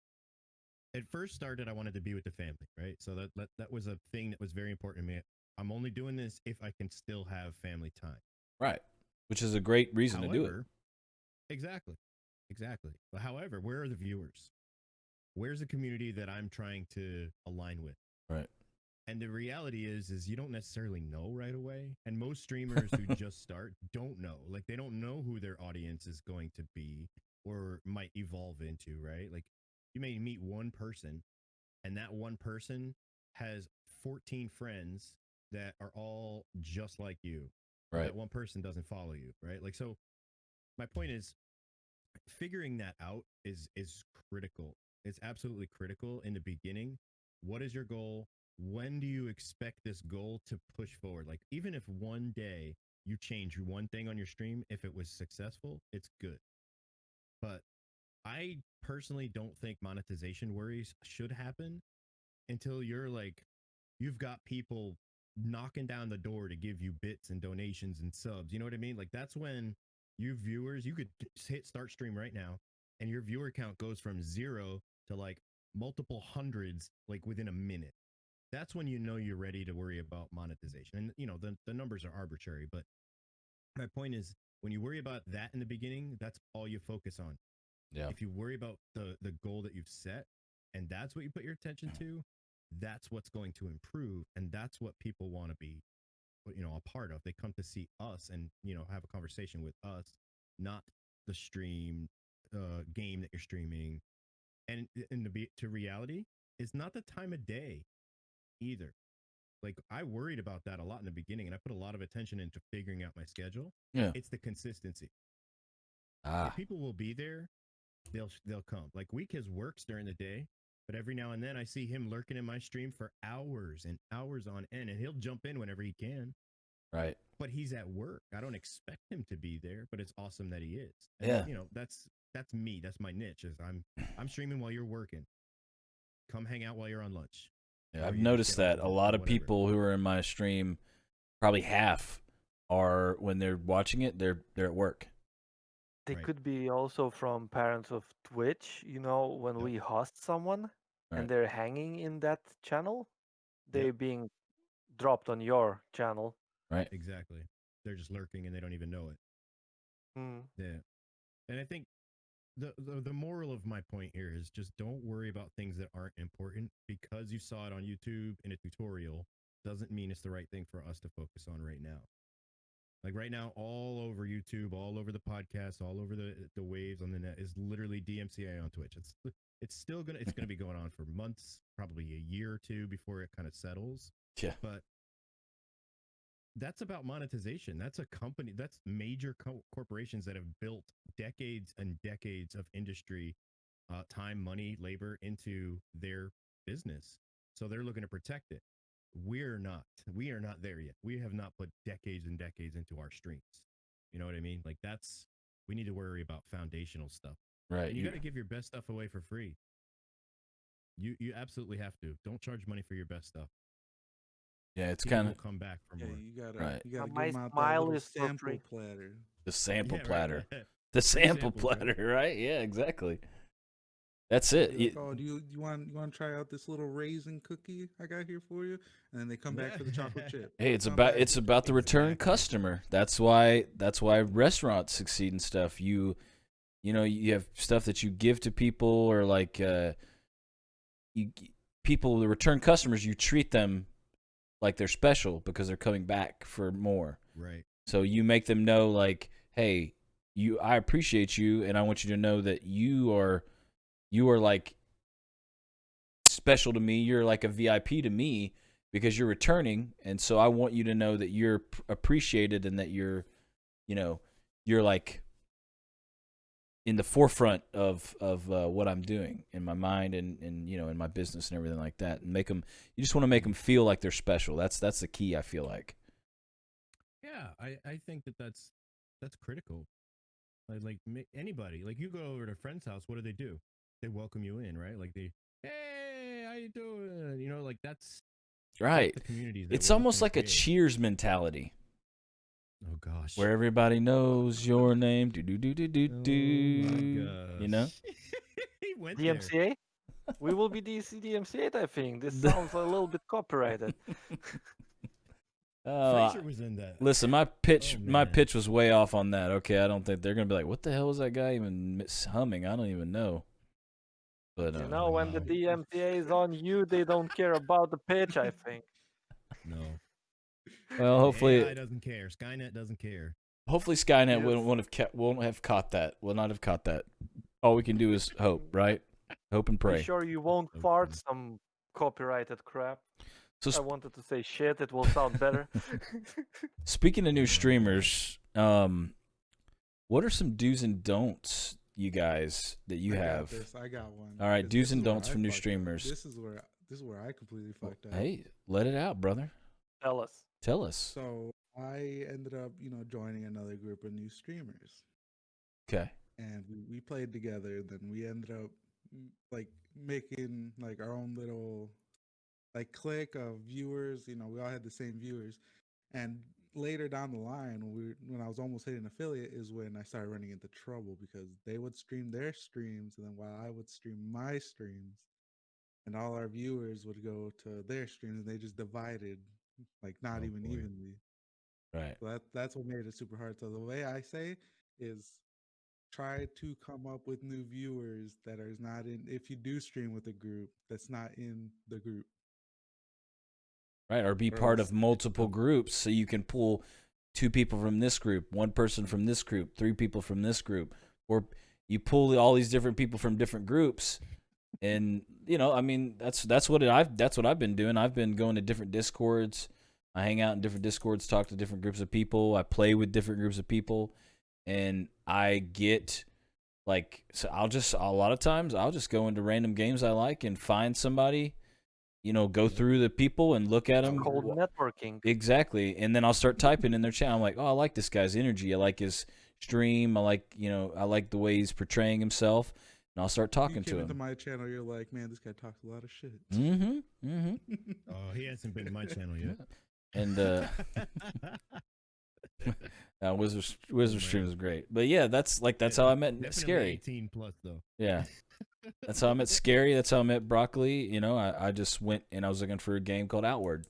It first started, I wanted to be with the family, right? So that was a thing that was very important to me. I'm only doing this if I can still have family time. Right. Which is a great reason to do it. Exactly. But however, where are the viewers? Where's the community that I'm trying to align with? Right. And the reality is you don't necessarily know right away. And most streamers who just start don't know. Like they don't know who their audience is going to be or might evolve into, right? Like you may meet one person and that one person has 14 friends that are all just like you. Right. That one person doesn't follow you, right? Like so my point is figuring that out is critical. It's absolutely critical in the beginning. What is your goal? When do you expect this goal to push forward? Like even if one day you change one thing on your stream, if it was successful, it's good. But I personally don't think monetization worries should happen until you've got people knocking down the door to give you bits and donations and subs. You know what I mean? Like that's when you viewers, you could hit start stream right now and your viewer count goes from 0 to like multiple hundreds like within a minute. That's when you know you're ready to worry about monetization. And the numbers are arbitrary, but my point is when you worry about that in the beginning, that's all you focus on. Yeah. If you worry about the goal that you've set and that's what you put your attention to, that's what's going to improve, and that's what people want to be a part of. They come to see us and have a conversation with us, not the stream game that you're streaming. And to reality is not the time of day either. Like I worried about that a lot in the beginning and I put a lot of attention into figuring out my schedule. Yeah. It's the consistency. Ah. Like, people will be there, they'll come. Like Weekes works during the day, but every now and then I see him lurking in my stream for hours and hours on end, and he'll jump in whenever he can. Right. But he's at work. I don't expect him to be there, but it's awesome that he is. And, Yeah. That's me. That's my niche. Is I'm streaming while you're working. Come hang out while you're on lunch. Yeah, Or I've you just noticed get on that a lunch or lot of whatever. people who are in my stream, probably half, are when they're watching it, they're at work. They Right. could be also from parents of Twitch, when Yep. we host someone Right. and they're hanging in that channel, Yep. they're being dropped on your channel. Right. Exactly. They're just lurking and they don't even know it. Mm. Yeah. And I think the moral of my point here is just don't worry about things that aren't important. Because you saw it on YouTube in a tutorial doesn't mean it's the right thing for us to focus on right now. Like right now, all over YouTube, all over the podcast, all over the waves on the net is literally DMCA on Twitch. It's gonna be going on for months, probably a year or two before it kind of settles. Yeah. But that's about monetization. That's a company. That's major corporations that have built decades and decades of industry, time, money, labor into their business. So they're looking to protect it. We're not. We are not there yet. We have not put decades and decades into our streams. You know what I mean? Like we need to worry about foundational stuff. Right. And you got to give your best stuff away for free. You absolutely have to. Don't charge money for your best stuff. Yeah, it's People kind will of come back for more. You gotta Right. you gotta My give them out that smile little is for sample free. platter. the sample Yeah, right. platter. The Free sample samples, right? platter, right? Yeah, exactly. That's it. Be like, oh, do you want to try out this little raisin cookie I got here for you? And then they come back for the chocolate chip. Hey, it's Come about back it's for the about the chocolate chip. return Exactly. customer. That's why restaurants succeed and stuff. You know, you have stuff that you give to people, or like people, the return customers, you treat them like they're special because they're coming back for more. Right. So you make them know, like, hey, I appreciate you, and I want you to know that you are like special to me. You're like a VIP to me because you're returning, and so I want you to know that you're appreciated and that you're like in the forefront of what I'm doing in my mind and in my business and everything like that. And you just want to make them feel like they're special. That's the key, I feel like. Yeah, I think that's critical. Like anybody, like you go over to a friend's house, what do? They welcome you in, right? Like hey, how you doing? You know, like that's Right. the communities. That It's we're almost looking like to a create. Cheers mentality. Oh gosh. Where everybody knows your name. Do do do do do Oh do. my gosh. You know? He went there. DMCA? We will be DMCA, I think. This sounds a little bit copyrighted. Fraser was in that. Listen, my pitch Oh, my man. pitch was way off on that. Okay, I don't think they're gonna be like, what the hell was that guy even humming? I don't even know. But You know, when the wow. DMCA is on you, they don't care about the pitch, I think. No. well, The hopefully AI doesn't care. Skynet doesn't care. Skynet Yes. won't have caught that. Will not have caught that. All we can do is hope, right? Hope and Be pray. sure you won't Okay. fart some copyrighted crap. So I wanted to say shit, it will sound better. speaking of new Oh my streamers, what are some do's and don'ts, you guys, that you I got have? this. I got one. All right, 'cause do's this and is where don'ts I for new fucked up. streamers. This is where I completely fucked up. Hey, let it out, brother. Tell us. Tell us. So I ended up, joining another group of new streamers, Okay. and we played together. Then we ended up like making like our own little like clique of viewers. We all had the same viewers. And later down the line, when I was almost hitting affiliate, is when I started running into trouble because they would stream their streams, and then while I would stream my streams, and all our viewers would go to their streams, and they just divided like not Oh, even boy. evenly. Right. So that's what made it super hard. So the way I say is try to come up with new viewers that are not in. If you do stream with a group that's not in the group, Right. Or be or part else of multiple groups so you can pull 2 people from this group, 1 person from this group, 3 people from this group, or you pull all these different people from different groups. And I mean, that's what I've been doing. I've been going to different Discords. I hang out in different Discords, talk to different groups of people. I play with different groups of people, and I get so a lot of times I'll just go into random games I like and find somebody, go through the people and look at them. Cold networking. Exactly. And then I'll start typing in their chat. I'm like, oh, I like this guy's energy. I like his stream. I like the way he's portraying himself. And I'll start talking you to came into him. my channel, you're like, man, this guy talks a lot of shit. Mm-hmm. Mm-hmm. Oh, he hasn't been to my channel yet. And Wizard man. Stream is great. But yeah, that's how I met Definitely Scary. 18 plus though. Yeah. That's how I met Scary. That's how I met Broccoli. I just went and I was looking for a game called Outward.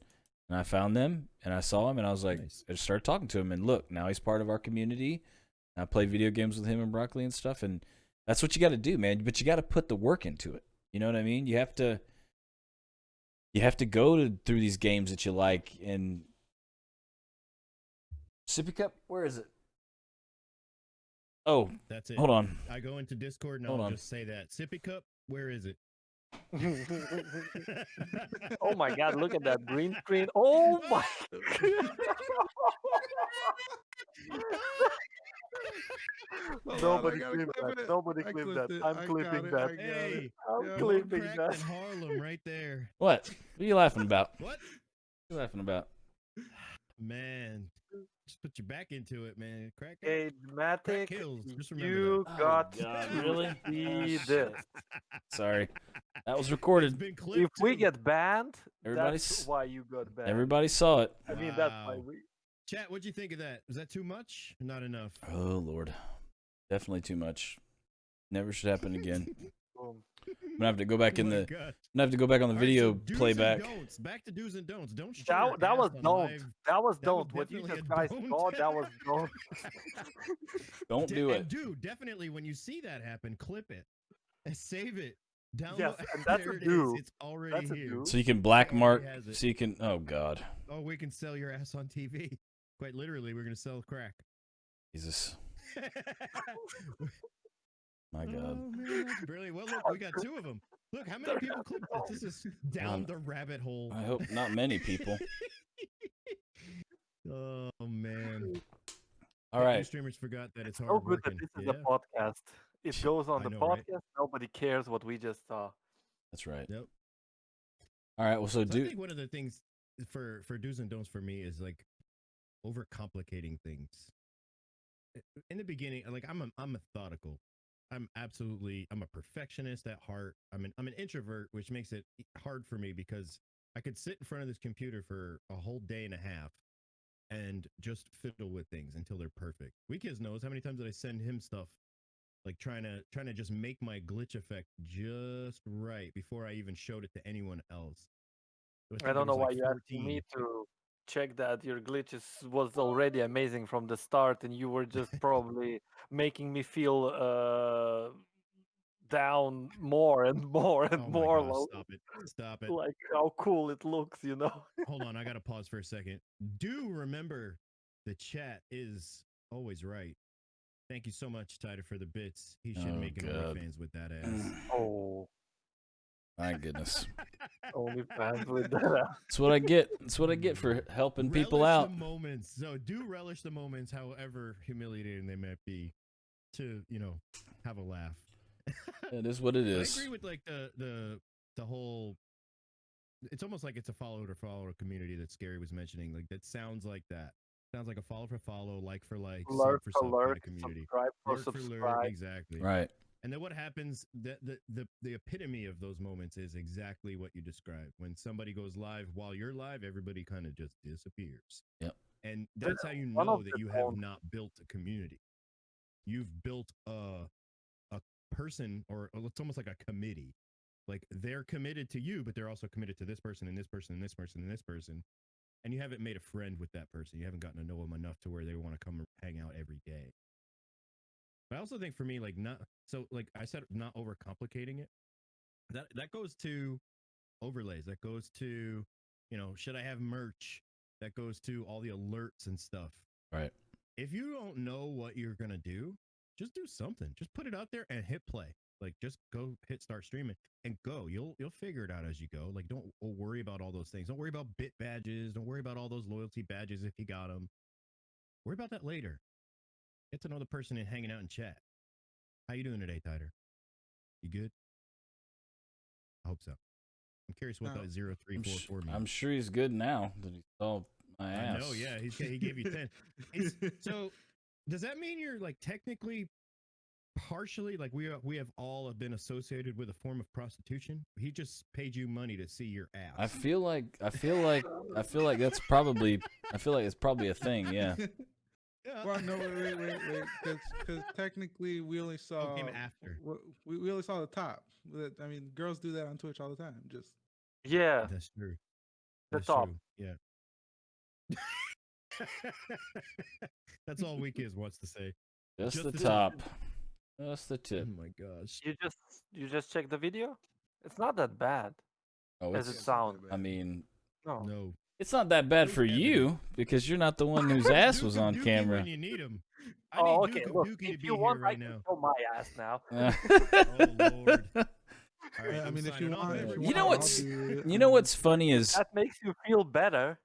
And I found them and I saw him and I was like, Nice. I just started talking to him. And look, now he's part of our community. I play video games with him and Broccoli and stuff, and that's what you got to do, man. But you got to put the work into it. You know what I mean? You have to go through these games that you like. And Sippy Cup, where is it? Oh, That's it. hold on. I go into Discord and Hold I'll on. just say that. Sippy cup, where is it? Oh my God! Look at that green screen. Oh my. Hold on, I Nobody gotta clip clip that. it. Nobody I clip clipped that. it. I'm I clipping got it. that. I got Hey, it. I'm Yeah. more clipping crack that. than Harlem right there. What? What are you laughing about? What? What are you laughing about? Man, just put your back into it, man. Crack up. Hey, Crack Matic, kills. Just remember you that. got Oh, God, to really? see Shit. this. Sorry. That was It's recorded. been clipped If we too. get banned, Everybody's- that's why you got banned. Everybody saw it. I mean, that's why Wow. we. Chat, what'd you think of that? Was that too much? Or not enough? Oh, Lord. Definitely too much. Never should happen again. Boom. I'm gonna have to go back in Oh my the. God. I'm gonna have to go back on the All right, video so do's playback. And don'ts. Back to do's and don'ts. Don't show your That was ass on don't. live. That was That was don't. What you definitely just a guys don't. saw, that was don't. Don't do And it. do definitely when you see that happen, clip it and save it. Download. Yes, and that's a there it do. is. It's already That's a here. do. So you can black already mark. has it. So you can. Oh God. Oh, we can sell your ass on TV. Quite literally, we're gonna sell crack. Jesus. My God. Oh man, that's brilliant. Well, look, we got two of them. Look, how many people clicked this? This is down the rabbit hole. I hope not many people. Oh man. All You right. streamers forgot that it's So hard good that working. this is Yeah. a podcast. It goes on I the know, right? podcast. Nobody cares what we just saw. That's right. Yep. All right. Well, so So I do. think one of the things for do's and don'ts for me is like overcomplicating things. In the beginning, like I'm methodical. I'm a perfectionist at heart. I'm an introvert, which makes it hard for me because I could sit in front of this computer for a whole day and a half and just fiddle with things until they're perfect. Weekends knows how many times did I send him stuff like trying to just make my glitch effect just right before I even showed it to anyone else. I don't know why you asked me to check that your glitches was already amazing from the start, and you were just probably making me feel down more and more and Oh more. my gosh, stop it. Stop it. Like how cool it looks, you know. Hold on, I gotta pause for a second. Do remember the chat is always right. Thank you so much, Tider, for the bits. He should Oh, make an God. OnlyFans with that ass. Oh, My goodness. only fans with that. That's what I get. That's what I get for helping people Relish out. the moments. So do relish the moments, however humiliating they might be, to have a laugh. It is what it I is. agree with like the whole. It's almost like it's a follow community that Scary was mentioning. Like that sounds like that. Sounds like a follow for follow, like for like, Lurk sub for for sub lurk, kind of community. subscribe for Lurk for lurk, subscribe. exactly. Right. And then what happens? The epitome of those moments is exactly what you described. When somebody goes live while you're live, everybody kind of just disappears. Yep. And that's how you One know of that the you have don'ts- not built a community. You've built a person, or it's almost like a committee. Like they're committed to you, but they're also committed to this person and this person and this person and this person. And you haven't made a friend with that person. You haven't gotten to know them enough to where they want to come and hang out every day. But I also think for me, like like I said, not overcomplicating it. That goes to overlays. That goes to, should I have merch? That goes to all the alerts and stuff. Right. If you don't know what you're gonna do, just do something. Just put it out there and hit play. Like just go hit start streaming and go. You'll figure it out as you go. Like don't worry about all those things. Don't worry about bit badges. Don't worry about all those loyalty badges if you got them. Worry about that later. Get to know the person and hanging out in chat. How you doing today, Tider? You good? I hope so. I'm curious what No. that 0344 means. I'm sure he's good now that he saw my ass. I know, yeah. He gave you 10. So does that mean you're like technically partially like we have all been associated with a form of prostitution? He just paid you money to see your ass. I feel like that's probably it's probably a thing. Yeah. Yeah. Well, no, wait, because technically we only saw came after. we only saw the top. I mean, girls do that on Twitch all the time. Just Yeah, That's true. the That's top. true. Yeah. That's all Weak is wants to say. Just, Just the the top. tip. Just the Oh tip. my gosh. You just check the video. It's not that bad Oh, as Yeah, it it's. it's not sounds. that I bad. mean, No. No. it's not that bad Where's for Evan? you because you're not the one whose ass was on Dookie camera. when you need him. I Oh, need okay. Duke of Look, Dookie to if be you here want, I right can now. show my ass now. Oh Lord. All right, I I'm mean, if you signing off, want, if you everyone. You know want, I'll what's do it. you know what's funny is That makes you feel better.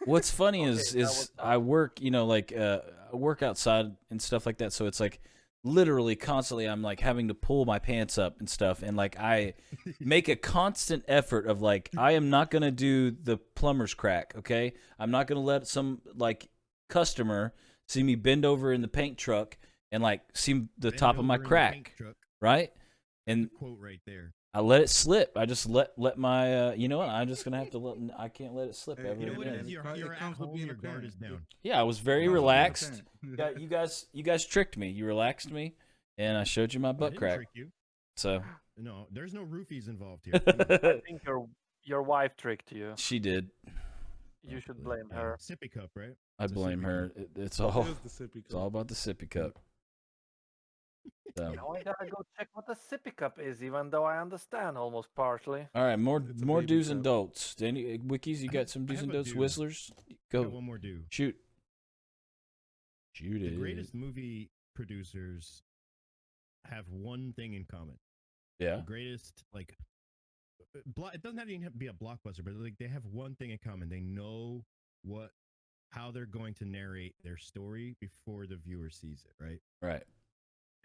what's funny Okay, is that was I work, like I work outside and stuff like that, so it's like literally constantly I'm like having to pull my pants up and stuff, and like I make a constant effort of like I am not going to do the plumber's crack, okay? I'm not going to let some like customer see me bend over in the paint truck and like see the Bend top of my over in the paint crack, truck. right? The And quote right there. I let it slip. I just let my you know what? I'm just gonna have to I can't let it slip Hey, ever You know what it again. is? You're It at comes with home, being your a guard parent. is down. Yeah, I was very It comes with being a relaxed. parent. You guys tricked me. You relaxed me, and I showed you my I butt didn't crack. trick you. So No, there's no roofies involved here. Come on. I think your wife tricked you. she did. You should blame Yeah. her. Sippy cup, right? I It's a blame sippy her. cup. It's It all was the sippy it's all cup. about the sippy cup. So. Now I gotta go check what the sippy cup is, even though I understand almost partially. All right, more It's a more baby do's and cup. don'ts. Danny, wikis, you I got have- some I do's have and a don'ts. do. Whistlers, Got go one more do. shoot. Shoot The it. greatest movie producers have one thing in common. Yeah. The greatest, like, it doesn't have to even be a blockbuster, but like they have one thing in common. They know how they're going to narrate their story before the viewer sees it, right? Right.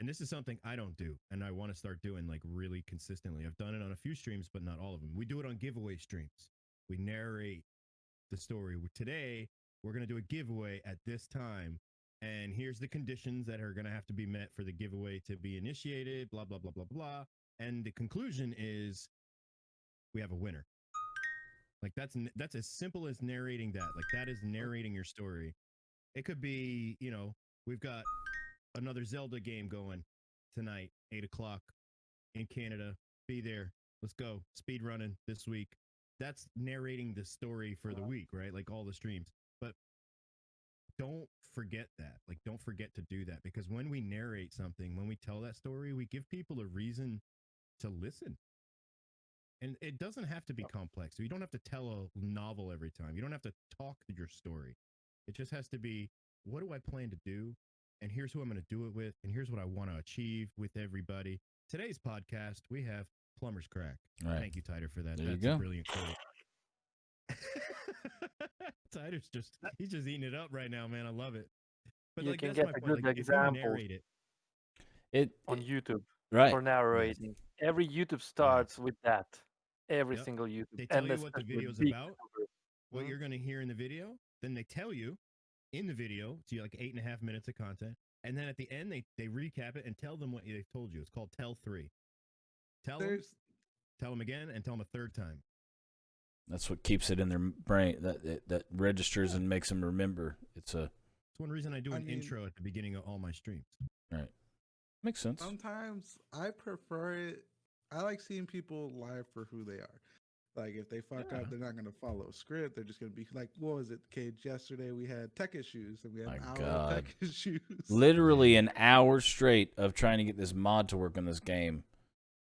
And this is something I don't do, and I want to start doing like really consistently. I've done it on a few streams, but not all of them. We do it on giveaway streams. We narrate the story. Today, we're going to do a giveaway at this time, and here's the conditions that are going to have to be met for the giveaway to be initiated, blah, blah, blah, blah, blah. And the conclusion is we have a winner. Like that's as simple as narrating that. Like that is narrating your story. It could be, we've got another Zelda game going tonight, 8 o'clock in Canada. Be there. Let's go. Speed running this week. That's narrating the story for the week, right? Like all the streams. But don't forget that. Like, don't forget to do that, because when we narrate something, when we tell that story, we give people a reason to listen. And it doesn't have to be complex. You don't have to tell a novel every time. You don't have to talk your story. It just has to be, what do I plan to do? And here's who I'm going to do it with. And here's what I want to achieve with everybody. Today's podcast, we have Plumber's Crack. Right. Thank you, Tyler, for that. There you That's go. a brilliant quote. Tyler's he's just eating it up right now, man. I love it. But You like, can that's get my a point. good Like, if you example narrate it, on YouTube right. for narrating. Every YouTube starts with that. Every Yep. single YouTube. They tell and you what the especially video's big about, YouTubers. what Mhm. you're going to hear in the video. Then they tell you in the video, so you like 8.5 minutes of content. And then at the end, they recap it and tell them what they've told you. It's called Tell 3. Tell them again, and tell them a third time. That's what keeps it in their brain. That registers and makes them remember. It's one reason I do an intro at the beginning of all my streams. Right. Makes sense. Sometimes I prefer it. I like seeing people live for who they are. Like, if they fuck up, they're not going to follow a script. They're just going to be like, what was it, Cage? Yesterday we had tech issues, and we had My an hour God. of tech issues. Literally an hour straight of trying to get this mod to work on this game.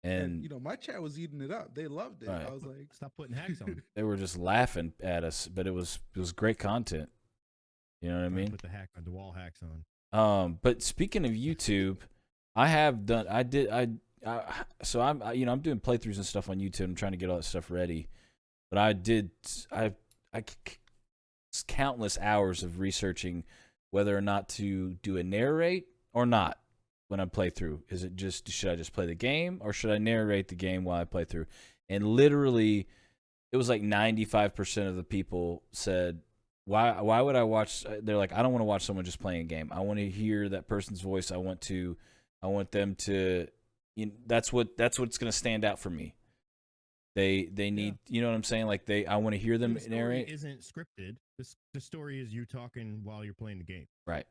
And And my chat was eating it up. They loved it. Right. I was like, Stop putting hacks on. they were just laughing at us, but it was great content. You know what I mean? Put the wall hacks on. But speaking of YouTube, I'm doing playthroughs and stuff on YouTube. I'm trying to get all that stuff ready. But countless hours of researching whether or not to do a narrate or not when I play through. Should I just play the game, or should I narrate the game while I play through? And literally, it was like 95% of the people said, why would I watch? They're like, I don't want to watch someone just playing a game. I want to hear that person's voice. I want them to, that's what's going to stand out for me. They need, you know what I'm saying? Like I want to hear them narrate. The story isn't scripted. The story is you talking while you're playing the game. Right.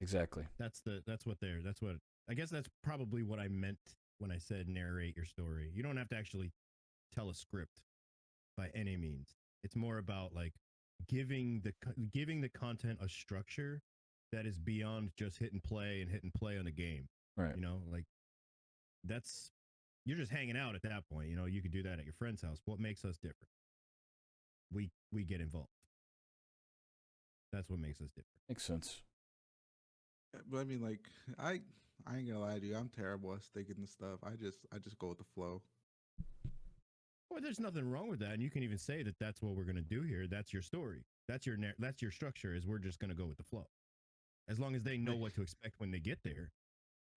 Exactly. I guess that's probably what I meant when I said narrate your story. You don't have to actually tell a script by any means. It's more about like giving the content a structure that is beyond just hit and play on a game. Right. You know, like that's you're just hanging out at that point. You know, you could do that at your friend's house. What makes us different? We get involved. That's what makes us different. Makes sense. But I mean, like, I ain't gonna lie to you. I'm terrible at sticking to stuff. I just go with the flow. Well, there's nothing wrong with that, and you can even say that that's what we're going to do here. That's your story. That's your structure. Is we're just going to go with the flow, as long as they know what to expect when they get there.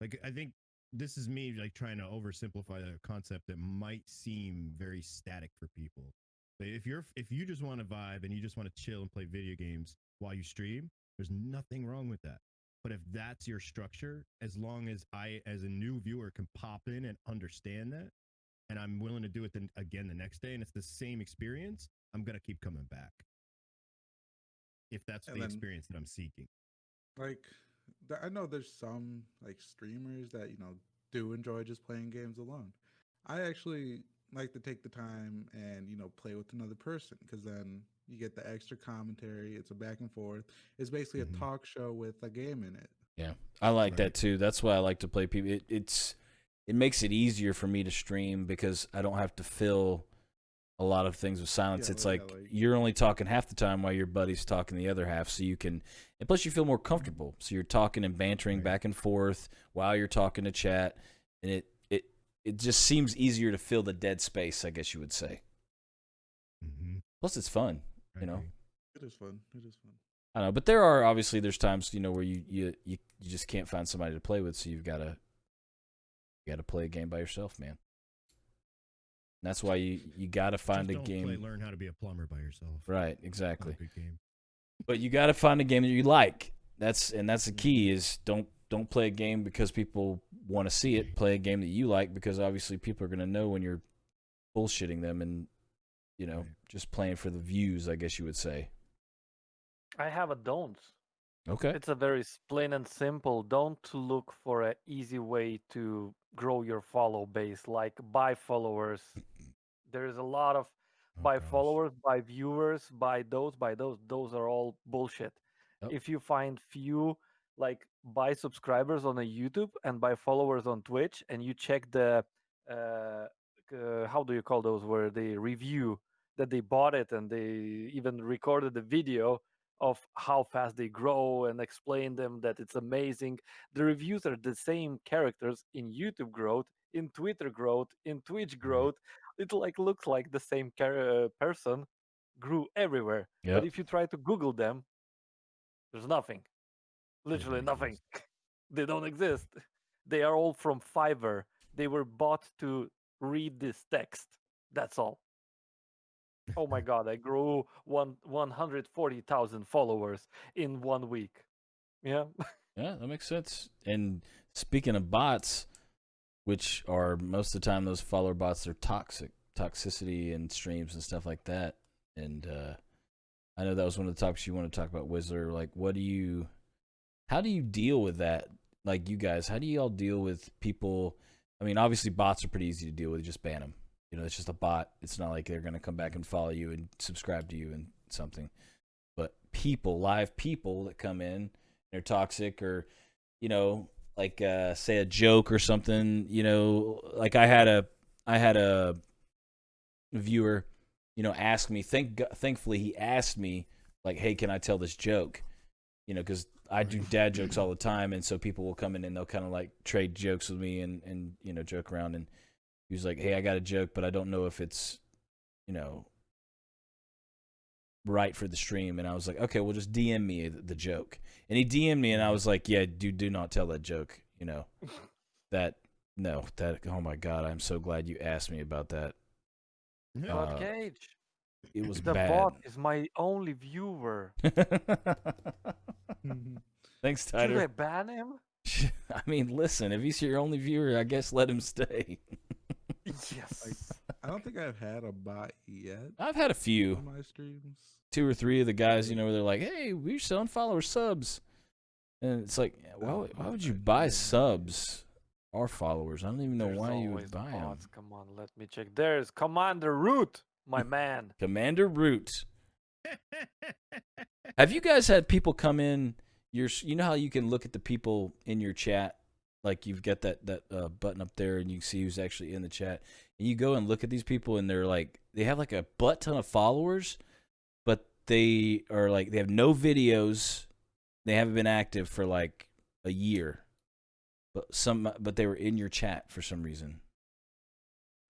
Like I think this is me like trying to oversimplify a concept that might seem very static for people. But if you just want to vibe and you just want to chill and play video games while you stream, there's nothing wrong with that. But if that's your structure, as long as I, as a new viewer, can pop in and understand that, and I'm willing to do it again the next day, and it's the same experience, I'm going to keep coming back. If that's the experience that I'm seeking. Like, I know there's some like streamers that do enjoy just playing games alone. I actually like to take the time and play with another person, because then you get the extra commentary. It's a back and forth. It's basically a talk show with a game in it. Yeah, I like that too. That's why I like to play people. It makes it easier for me to stream because I don't have to fill a lot of things with silence. It's like you're only talking half the time while your buddy's talking the other half, so you can, and plus you feel more comfortable. So you're talking and bantering back and forth while you're talking to chat, and it just seems easier to fill the dead space, I guess you would say. Mm-hmm. Plus it's fun, you know. It is fun. It is fun. I don't know, but there's times where you just can't find somebody to play with, so you got to play a game by yourself, man. And that's why you got to find a game. Learn how to be a plumber by yourself. Right, exactly. Good game. But you got to find a game that you like. That's the key. Is don't play a game because people want to see it. Play a game that you like, because obviously people are going to know when you're bullshitting them and just playing for the views, I guess you would say. I have a don't. Okay. It's a very plain and simple. Don't look for an easy way to grow your follow base, like buy followers. There is a lot of buy followers, buy viewers, buy those. Those are all bullshit. Yep. If you find few, like buy subscribers on a YouTube and buy followers on Twitch, and you check the how do you call those, where they review that they bought it and they even recorded the video of how fast they grow and explain them that it's amazing. The reviews are the same characters in YouTube growth, in Twitter growth, in Twitch growth. It looks like the same person grew everywhere. Yep. But if you try to Google them, there's nothing. Literally nothing. They don't exist. They are all from Fiverr. They were bought to read this text. That's all. Oh my God, I grew 140,000 followers in 1 week. Yeah. Yeah, that makes sense. And speaking of bots, which are most of the time those follower bots are toxicity in streams and stuff like that. And I know that was one of the topics you want to talk about, Whistler. Like, how do you deal with that? Like, you guys, how do you all deal with people? I mean, obviously bots are pretty easy to deal with. Just ban them. It's just a bot. It's not like they're going to come back and follow you and subscribe to you and something. But live people that come in, they're toxic, or, like say a joke or something, like I had a viewer, ask me, thankfully he asked me, like, hey, can I tell this joke? Because I do dad jokes all the time, and so people will come in and they'll kind of like trade jokes with me and joke around, and he was like, hey, I got a joke, but I don't know if it's, right for the stream. And I was like, okay, well, just DM me the joke. And he DM'd me, and I was like, yeah, do not tell that joke, oh my God, I'm so glad you asked me about that. But Cage, it was the bad. bot is my only viewer. Thanks, Should I Tyler. ban him? I mean, listen, if he's your only viewer, I guess let him stay. Yes. I don't think I've had a bot yet I've had a few. on my streams. 2 or 3 of the guys, where they're like, hey, we're selling followers subs. And it's like, why would you buy subs or followers? I don't even know There's why you always would buy them. bots. Come on, let me check. There's Commander Root, my man. Commander Root. Have you guys had people come in, you know how you can look at the people in your chat, like you've got that button up there, and you can see who's actually in the chat. And you go and look at these people, and they're like, they have like a butt ton of followers, but they are like, they have no videos. They haven't been active for like a year, but they were in your chat for some reason.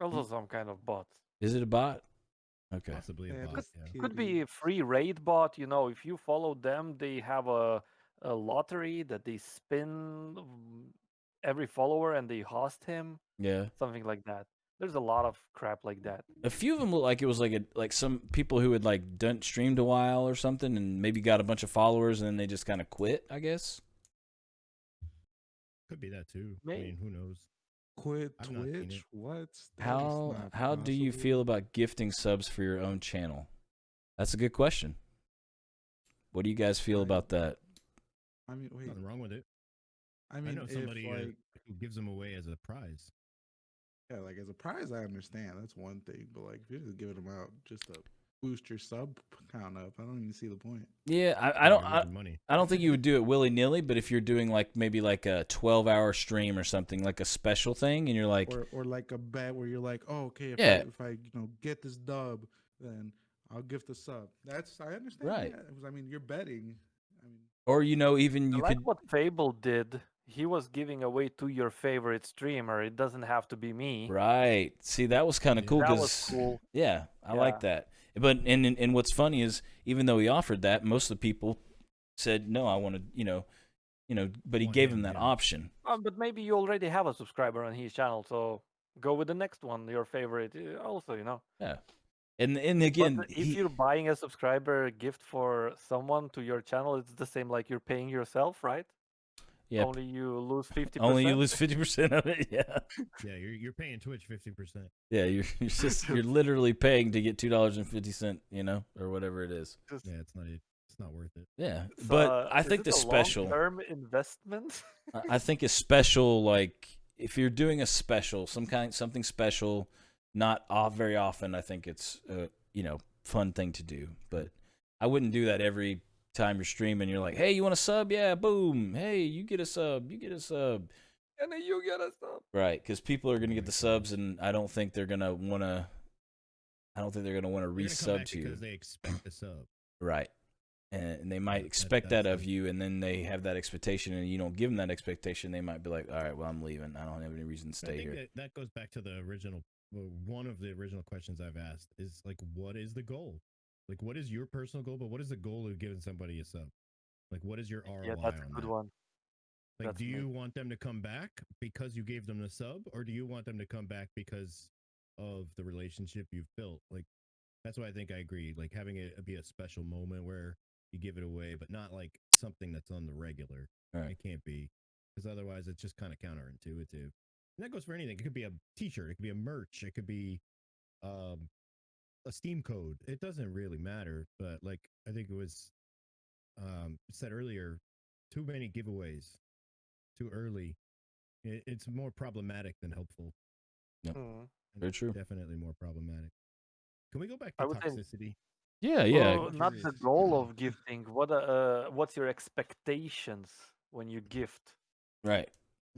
Also some kind of bot. Is it a bot? Okay. Possibly a Yeah, bot. just Yeah. Could be a free raid bot. You know, if you follow them, they have a lottery that they spin every follower and they host him, Yeah. something like that. There's a lot of crap like that. A few of them look like it was like some people who had like done streamed a while or something, and maybe got a bunch of followers, and then they just kind of quit, I guess. Could be that too. I May- mean, who knows? Quit I've not seen Twitch? it. What? That is not How do you possible. feel about gifting subs for your own channel? That's a good question. What do you guys feel about that? I mean, wait. Nothing wrong with it. I I mean, know if somebody like, who gives them away as a prize. yeah, like as a prize, I understand that's one thing. But like, if you're just giving them out just to boost your sub count up, I don't even see the point. Yeah, I Yeah, don't. you're losing money. I don't think you would do it willy nilly, but if you're doing like maybe like a 12-hour stream or something, like a special thing, and you're like, Or like a bet where you're like, oh, okay, if I get this dub, then I'll gift a sub. That's I understand. Right. Yeah, 'cause, I mean, you're betting. I mean, or even I you like could, what Fable did. He was giving away to your favorite streamer. It doesn't have to be me. right? See, that was kind of Yeah. cool That was because, cool. yeah, I like that. But and what's funny is even though he offered that, most of the people said no. I want to, but he Want gave him, them that yeah. option. But maybe you already have a subscriber on his channel, so go with the next one, your favorite. Also, you know. Yeah, and But again, if you're buying a subscriber gift for someone to your channel, it's the same like you're paying yourself, right? yeah, Only you lose 50%. only you lose 50% of it. Yeah. Yeah, you're paying Twitch 50%. Yeah, you're literally paying to get $2.50, or whatever it is. Just- Yeah, it's not worth it. Yeah, it's, but I is think it the a special. long-term investment. I think a special, like if you're doing a special, something special, not very often. I think it's fun thing to do, but I wouldn't do that every time you're streaming. You're like, hey, you want a sub? Yeah, boom. Hey, you get a sub. You get a sub. And then you get a sub. Right, because people are gonna get the subs, and I don't think they're gonna wanna. I don't think they're gonna want to They're gonna come resub back to you. because they expect a sub. Right. And they might That- expect that that's of the- you, and then they have that expectation, and you don't give them that expectation. They might be like, all right, well, I'm leaving. I don't have any reason to I stay think here. that goes back to the original. Well, one of the original questions I've asked is like, what is the goal? Like, what is your personal goal? But what is the goal of giving somebody a sub? Like, what is your ROI Yeah, that's a on good that? one. Like, That's do you me. want them to come back because you gave them the sub, or do you want them to come back because of the relationship you've built? Like, that's why I think I agree. Like, having it be a special moment where you give it away, but not like something that's on the regular. Right. It can't be, because otherwise it's just kind of counterintuitive. And that goes for anything. It could be a T-shirt, it could be a merch, it could be a Steam code. It doesn't really matter. But like I think it was said earlier, too many giveaways too early. It's more problematic than helpful. Mm. And Very true. Definitely more problematic. Can we go back I to would say- toxicity? Yeah, yeah. Well, not the goal of gifting. What's your expectations when you gift Right.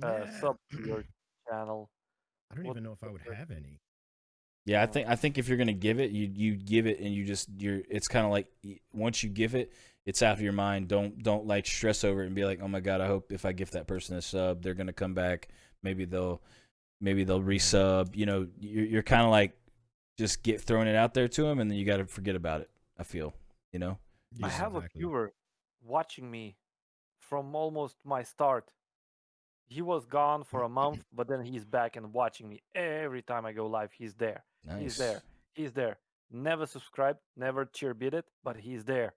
sub to your channel? I don't what- even know if I would what's your- have any. Yeah, I think if you're gonna give it, you give it, and you're. It's kind of like once you give it, it's out of your mind. Don't like stress over it and be like, oh my god, I hope if I gift that person a sub, they're gonna come back. Maybe they'll resub. You're kind of like just throwing it out there to them, and then you got to forget about it. I feel, I Yeah, have exactly. a viewer watching me from almost my start. He was gone for a month, but then he's back and watching me every time I go live. He's there. nice. He's there. He's there. Never subscribed, never cheer bit it, but he's there.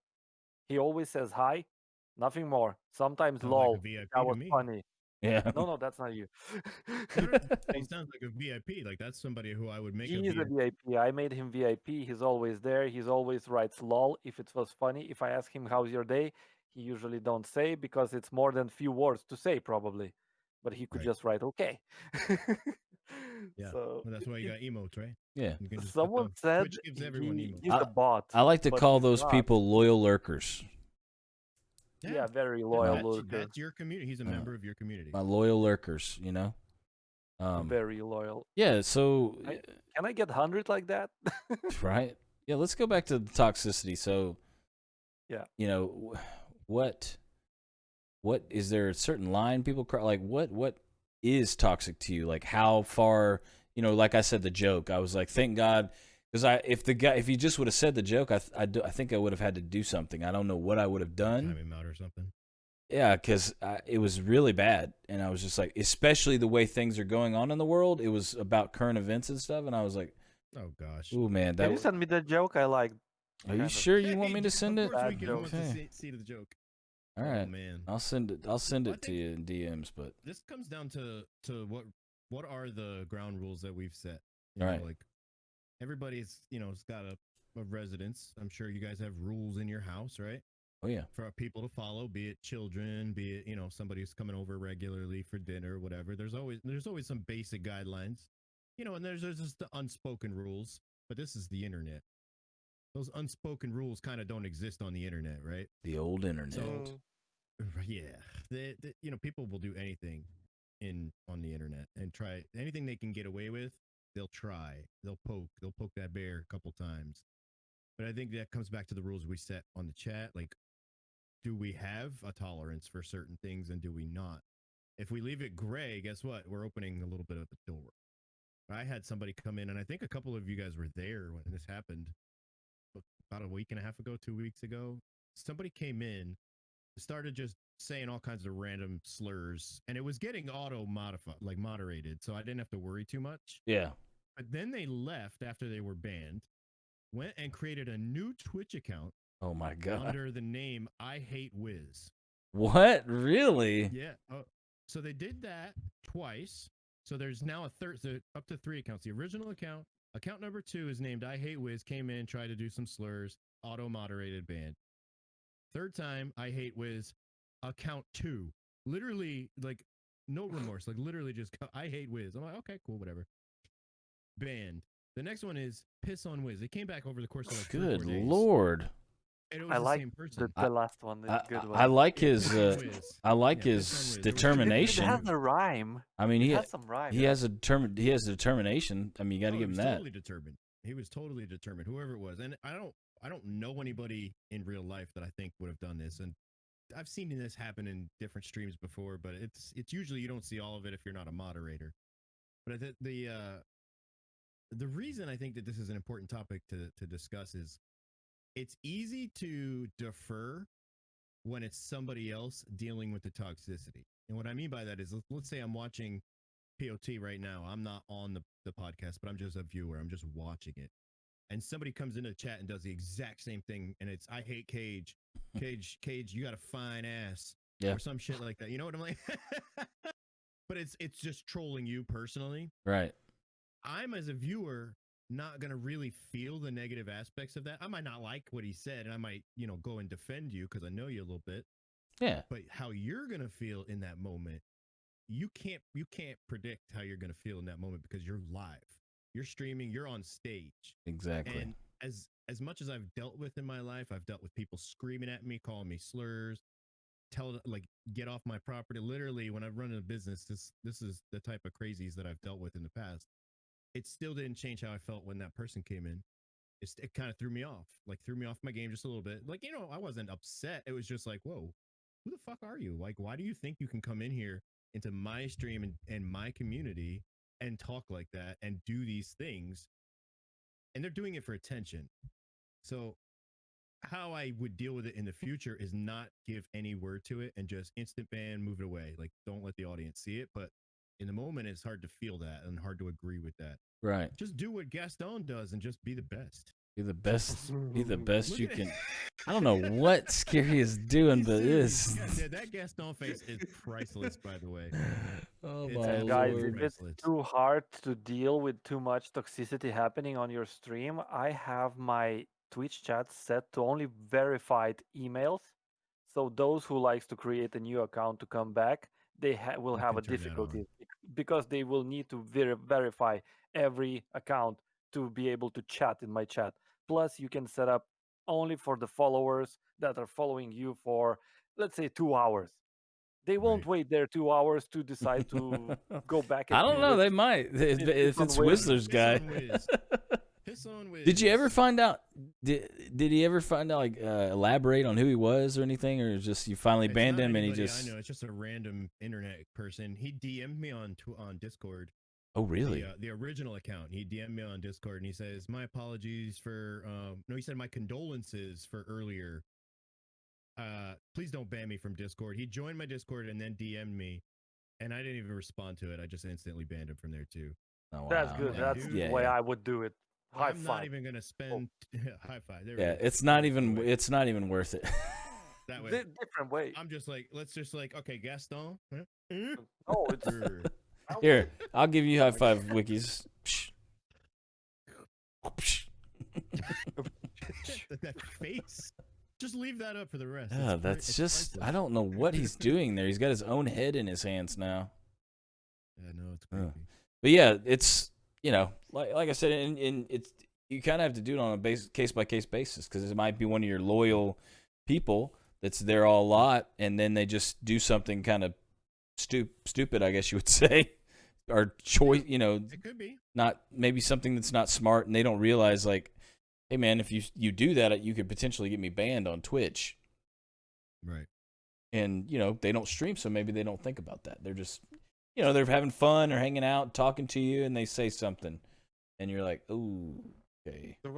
He always says hi, nothing more. Sometimes Sounds like a lol. VIP That to was me. funny. Yeah. No, that's not you. He sounds like a VIP. Like that's somebody who I would make He's a a VIP. VIP. I made him VIP. He's always there. He's always writes lol if it was funny. If I ask him how's your day, he usually don't say because it's more than few words to say probably. But he could Right. just write okay. Yeah. So Well, that's why you got emotes, right? Yeah. You can just put someone the- said Twitch gives everyone emotes. he's a bot. I like to but call he's those not. people loyal lurkers. Yeah, very Yeah, loyal Right. lurker. that's your community. He's a Uh, member of your community. my loyal lurkers, you know. Very loyal. Yeah. So, Can I get 100 like that? right. Yeah. Let's go back to the toxicity. So, Yeah. you know, what is there a certain line people cry like? What is toxic to you? Like how far? You know, like I said, the joke. I was like, thank God. Because if he just would have said the joke, I think I would have had to do something. I don't know what I would have done. Time him out or something. Yeah, because it was really bad, and I was just like, especially the way things are going on in the world. It was about current events and stuff, and I was like, Oh gosh. "Ooh, man, Can you send me the joke? I like. Are you kind of- sure you want me to send Of it? course, Bad we can joke. want to Okay. see the joke. All Oh right, man, I'll send it. I'll send Well, I it to think you in DMs. But this comes down to what are the ground rules that we've set? You Right. know, like everybody's has got a residence. I'm sure you guys have rules in your house, right? oh yeah, For people to follow, be it children, be it somebody who's coming over regularly for dinner, whatever. There's always some basic guidelines, and there's just the unspoken rules. But this is the internet. Those unspoken rules kind of don't exist on the internet, right? the old internet. So yeah, people will do anything on the internet and try anything they can get away with. They'll try. They'll poke that bear a couple times. But I think that comes back to the rules we set on the chat. Like, do we have a tolerance for certain things and do we not? If we leave it gray, guess what? We're opening a little bit of a door. I had somebody come in, and I think a couple of you guys were there when this happened about a week and a half ago, 2 weeks ago. Somebody came in, started just saying all kinds of random slurs, and it was getting auto modified, like moderated, so I didn't have to worry too much. Yeah. But then they left after they were banned, went and created a new Twitch account Oh my god. under the name I Hate Wiz. What? Really? Yeah. Oh, so they did that twice. So there's now a third, so up to 3 accounts. The original account number 2 is named I Hate Wiz, came in, tried to do some slurs, auto moderated, banned. Third time, I Hate Wiz, account 2. Literally, like, no remorse. Like, literally just, I Hate Wiz. I'm like, okay, cool, whatever. Banned. The next one is Piss on Wiz. It came back over the course of like 3 or 4 Good days. lord. And it was I the like same person. the last one. Is good one. I like Yeah, his Piss on Wiz. I like Yeah, his Piss on Wiz. There was- It determination. has a rhyme. I mean, It he has some rhyme. he has a determination. I mean, you got to Oh, give he him was that. totally determined. He was totally determined, whoever it was. And I don't know anybody in real life that I think would have done this. And I've seen this happen in different streams before, but it's usually you don't see all of it if you're not a moderator. But the reason I think that this is an important topic to discuss is it's easy to defer when it's somebody else dealing with the toxicity. And what I mean by that is, let's say I'm watching POT right now. I'm not on the podcast, but I'm just a viewer. I'm just watching it. And somebody comes into the chat and does the exact same thing. And it's, I hate Cage. Cage, you got a fine ass. Yeah. Or some shit like that. You know what I'm like? But it's just trolling you personally. Right. I'm, as a viewer, not going to really feel the negative aspects of that. I might not like what he said, and I might, go and defend you because I know you a little bit. Yeah. But how you're going to feel in that moment, you can't predict how you're going to feel in that moment because you're live. You're streaming, you're on stage. Exactly. And as much as I've dealt with in my life, I've dealt with people screaming at me, calling me slurs, get off my property. Literally, when I've run a business, this is the type of crazies that I've dealt with in the past. It still didn't change how I felt when that person came in. It kind of threw me off my game just a little bit. Like, I wasn't upset. It was just like, whoa, who the fuck are you? Like, why do you think you can come in here into my stream and my community and talk like that and do these things? And they're doing it for attention. So how I would deal with it in the future is not give any word to it and just instant ban, move it away. Like, don't let the audience see it. But in the moment, it's hard to feel that and hard to agree with that. Right. Just do what Gaston does and just be the best. Be the best. Be the best Look you at can. it. I don't know what Scary is doing, but this. Yeah, that Gaston face is priceless, by the way. Oh It's my absolutely Guys, lord. if it's priceless. too hard to deal with too much toxicity happening on your stream, I have my Twitch chat set to only verified emails. So those who likes to create a new account to come back, they will You have can a turn that difficulty on. because they will need to verify every account to be able to chat in my chat. Plus, you can set up only for the followers that are following you for let's say 2 hours. They won't Right. wait there 2 hours to decide to go back I at don't you know. with They might if it's on it's Wiz. Whistler's Piss guy. on Wiz. Piss on Wiz. Did you ever find out? Did he ever find out? Like elaborate on who he was or anything, or just you finally It's banned not him and he anybody just? I know. It's just a random internet person. He DM'd me on Discord. Oh really? The original account. He DM'd me on Discord and he says, "My apologies for no, he said my condolences for earlier. Please don't ban me from Discord." He joined my Discord and then DM'd me, and I didn't even respond to it. I just instantly banned him from there too. Oh, wow. That's good. Yeah, That's dude. the Yeah, way yeah. I would do it. High I'm not five. even gonna spend high five. There Yeah, we go. it's not That's the even. way. It's not even worth it. That way. Different way. I'm just like, let's just like, okay, Gaston. Huh? No, it's Brr. Here, I'll give you high five, wikis. Psh. Psh. that face. Just leave that up for the rest. Yeah, It's that's it's just. priceless. I don't know what he's doing there. He's got his own head in his hands now. Yeah, no, it's Yeah. creepy. But yeah, it's like I said, and it's you kind of have to do it on a case by case basis because it might be one of your loyal people that's there all lot, and then they just do something kind of stupid, I guess you would say, or choice. It could be. Not maybe something that's not smart, and they don't realize like, hey man, if you do that, you could potentially get me banned on Twitch, Right. and they don't stream, so maybe they don't think about that. They're just they're having fun or hanging out, talking to you, and they say something, and you're like, oh, okay. The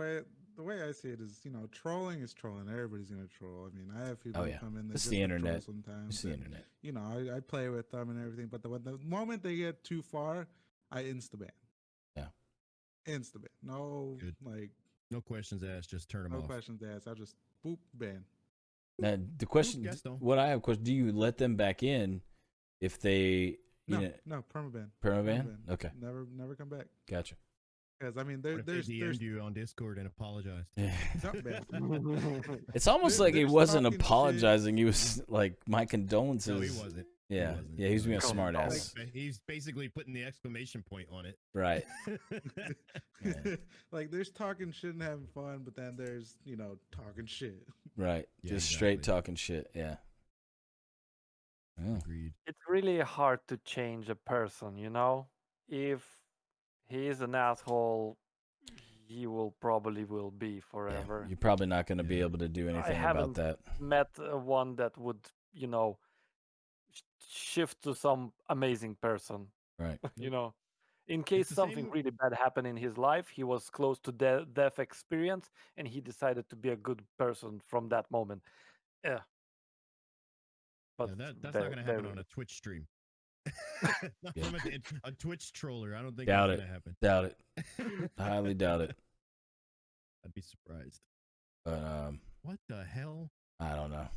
way I see it is, trolling is trolling. Everybody's gonna troll. I mean, I have people Oh, who yeah. come in. They It's just the to troll internet. sometimes. It's the and, internet. I play with them and everything. But the moment they get too far, I insta ban. Yeah. Insta ban. No, Good. like No questions asked. Just turn them no off. questions asked. I'll just boop ban. Now the question, Gaston. what I have a question: do you let them back in if they No, permaban. permaban? Okay, Never come back. gotcha. Because I mean, What if there's they DM'd you on Discord and apologized? not bad. It's almost like he There's wasn't talking shit. apologizing. He was like, my condolences. No, he wasn't. Yeah, wasn't. yeah, he was being a Come smart on. ass. He's basically putting the exclamation point on it. Right. Yeah. Like there's talking shit and having fun, but then there's talking shit. Right. Yeah, Just straight exactly. talking shit. Yeah. Oh. Agreed. It's really hard to change a person, If he is an asshole, he probably will be Yeah. forever. You're probably not going to be Yeah. able to do anything haven't- about that. Met one that would, shift to some amazing person. Right. In case the something same- really bad happened in his life, he was close to death experience, and he decided to be a good person from that moment. Yeah. But Yeah, that's not very- going to happen very- on a Twitch stream. Not Yeah. from a Twitch troller. I don't think Doubt that's it. going to happen. Doubt it. I highly doubt it. I'd be surprised. But What the hell? I don't know.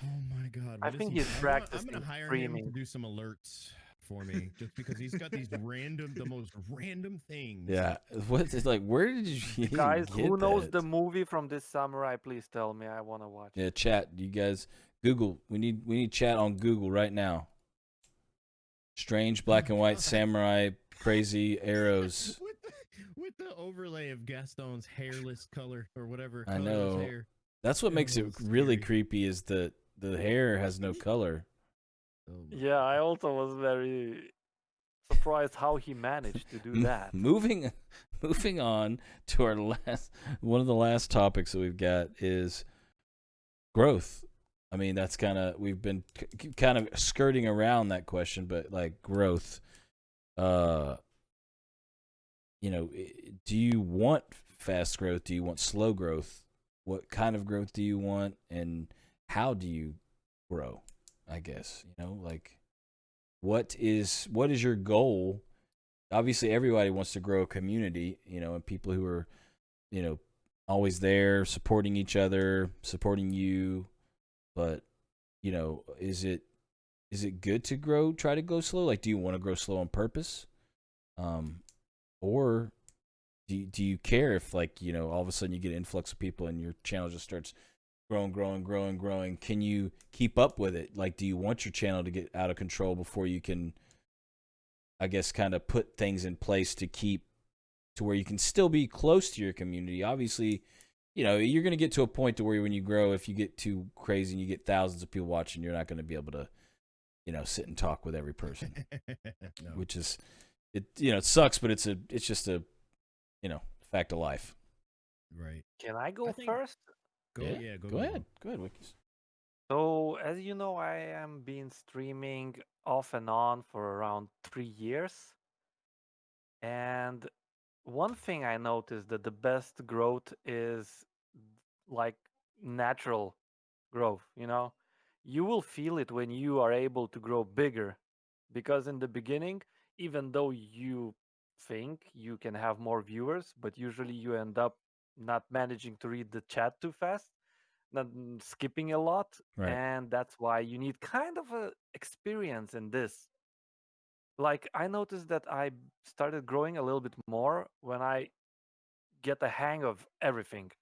Oh my god! I what is think he- he's I'm practicing gonna hire him streaming. to do some alerts for me, just because he's got these the most random things. Yeah. What is like? Where did you Guys, get who knows that? the movie from this samurai? Please tell me. I want to watch. Yeah, chat. You guys, Google. We need chat on Google right now. Strange black and white samurai crazy arrows. With the overlay of Gaston's hairless color or whatever. I color of his know. hair. That's what It makes it was really scary. creepy is that the hair has no color. Oh my Yeah, I also was very surprised how he managed to do that. Moving on to our one of the last topics that we've got is growth. I mean, that's we've been kind of skirting around that question, but like growth. Do you want fast growth? Do you want slow growth? What kind of growth do you want, and how do you grow? I guess like what is your goal? Obviously, everybody wants to grow a community, and people who are, always there, supporting each other, supporting you. But, is it good to try to go slow? Like, do you want to grow slow on purpose? Or do you care if, like, all of a sudden you get an influx of people and your channel just starts growing? Can you keep up with it? Like, do you want your channel to get out of control before you can, I guess, kind of put things in place to where you can still be close to your community? Obviously, you're going to get to a point to where when you grow, if you get too crazy and you get thousands of people watching, you're not going to be able to, sit and talk with every person, No. which is, it sucks, but it's just a, fact of life. Right. Can I go think- first? Go Yeah, go go ahead. Go ahead, Wikis. So, as you know, I am been streaming off and on for around 3 years. And one thing I noticed that the best growth is like natural growth, you know? You will feel it when you are able to grow bigger. Because in the beginning, even though you think you can have more viewers, but usually you end up not managing to read the chat too fast, not skipping a lot, Right. and that's why you need kind of a experience in this. Like I noticed that I started growing a little bit more when I get the hang of everything.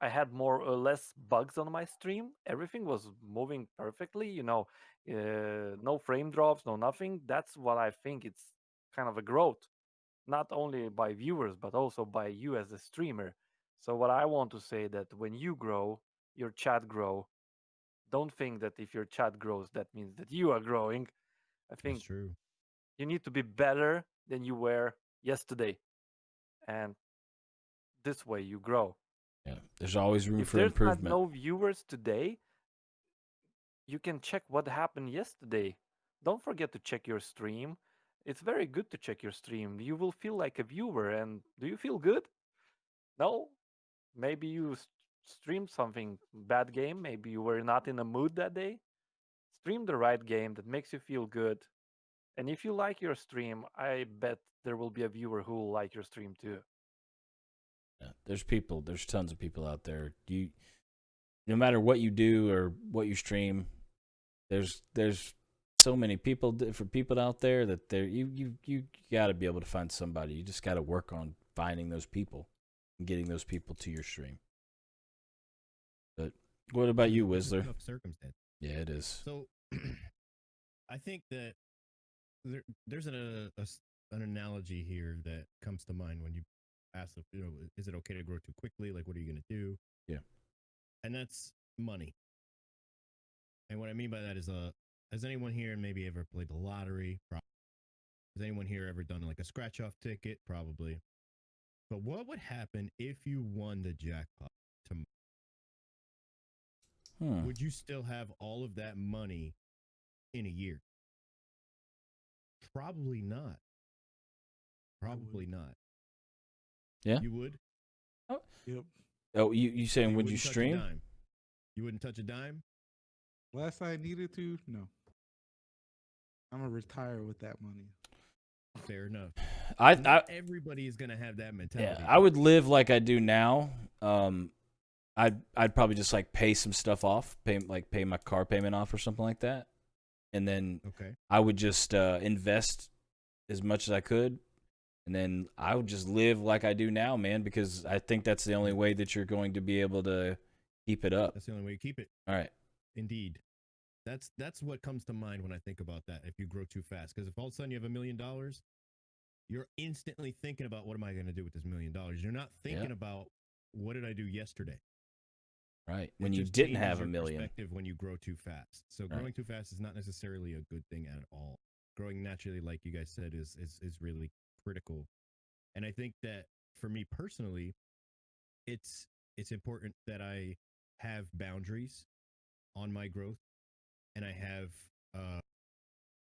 I had more or less bugs on my stream. Everything was moving perfectly, no frame drops, no nothing. That's what I think it's kind of a growth, not only by viewers, but also by you as a streamer. So what I want to say that when you grow, your chat grow. Don't think that if your chat grows, that means that you are growing. I That's think true. you need to be better than you were yesterday. And this way you grow. Yeah. There's always room If for there's not improvement. no viewers today, you can check what happened yesterday. Don't forget to check your stream. It's very good to check your stream. You will feel like a viewer. And do you feel good? No? Maybe you streamed something bad game. Maybe you were not in a mood that day. Stream the right game that makes you feel good. And if you like your stream, I bet there will be a viewer who will like your stream too. Yeah. There's tons of people out there. No matter what you do or what you stream, there's so many different people out there that you got to be able to find somebody. You just got to work on finding those people and getting those people to your stream. But what about you, It's a Whistler? tough circumstance. Yeah, it is. So, I think that there's an analogy here that comes to mind when you ask, if, is it okay to grow too quickly? Like, what are you going to do? Yeah. And that's money. And what I mean by that is, has anyone here maybe ever played the lottery? Has anyone here ever done like a scratch off ticket? Probably. But what would happen if you won the jackpot tomorrow? Would you still have all of that money in a year? Probably not. Probably not. Yeah. You would? Yep. Oh, you saying would you wouldn't touch a stream? dime? You wouldn't touch a dime? Last I needed to, no. I'm gonna retire with that money. Fair enough. I Everybody is gonna have that mentality. yeah, I would live like I do now. I'd probably just like pay some stuff off, pay my car payment off or something like that, and then Okay. I would just invest as much as I could, and then I would just live like I do now, man, because I think that's the only way that you're going to be able to keep it up. That's the only way you keep it. All right. Indeed. That's what comes to mind when I think about that. If you grow too fast, because if all of a sudden you have $1 million, you're instantly thinking about what am I going to do with this $1 million. You're not thinking about what did I do yesterday. Right. When It you just didn't changes have your $1 million. perspective when you grow too fast. So Right. growing too fast is not necessarily a good thing at all. Growing naturally, like you guys said, is really critical. And I think that for me personally, it's important that I have boundaries on my growth, and I have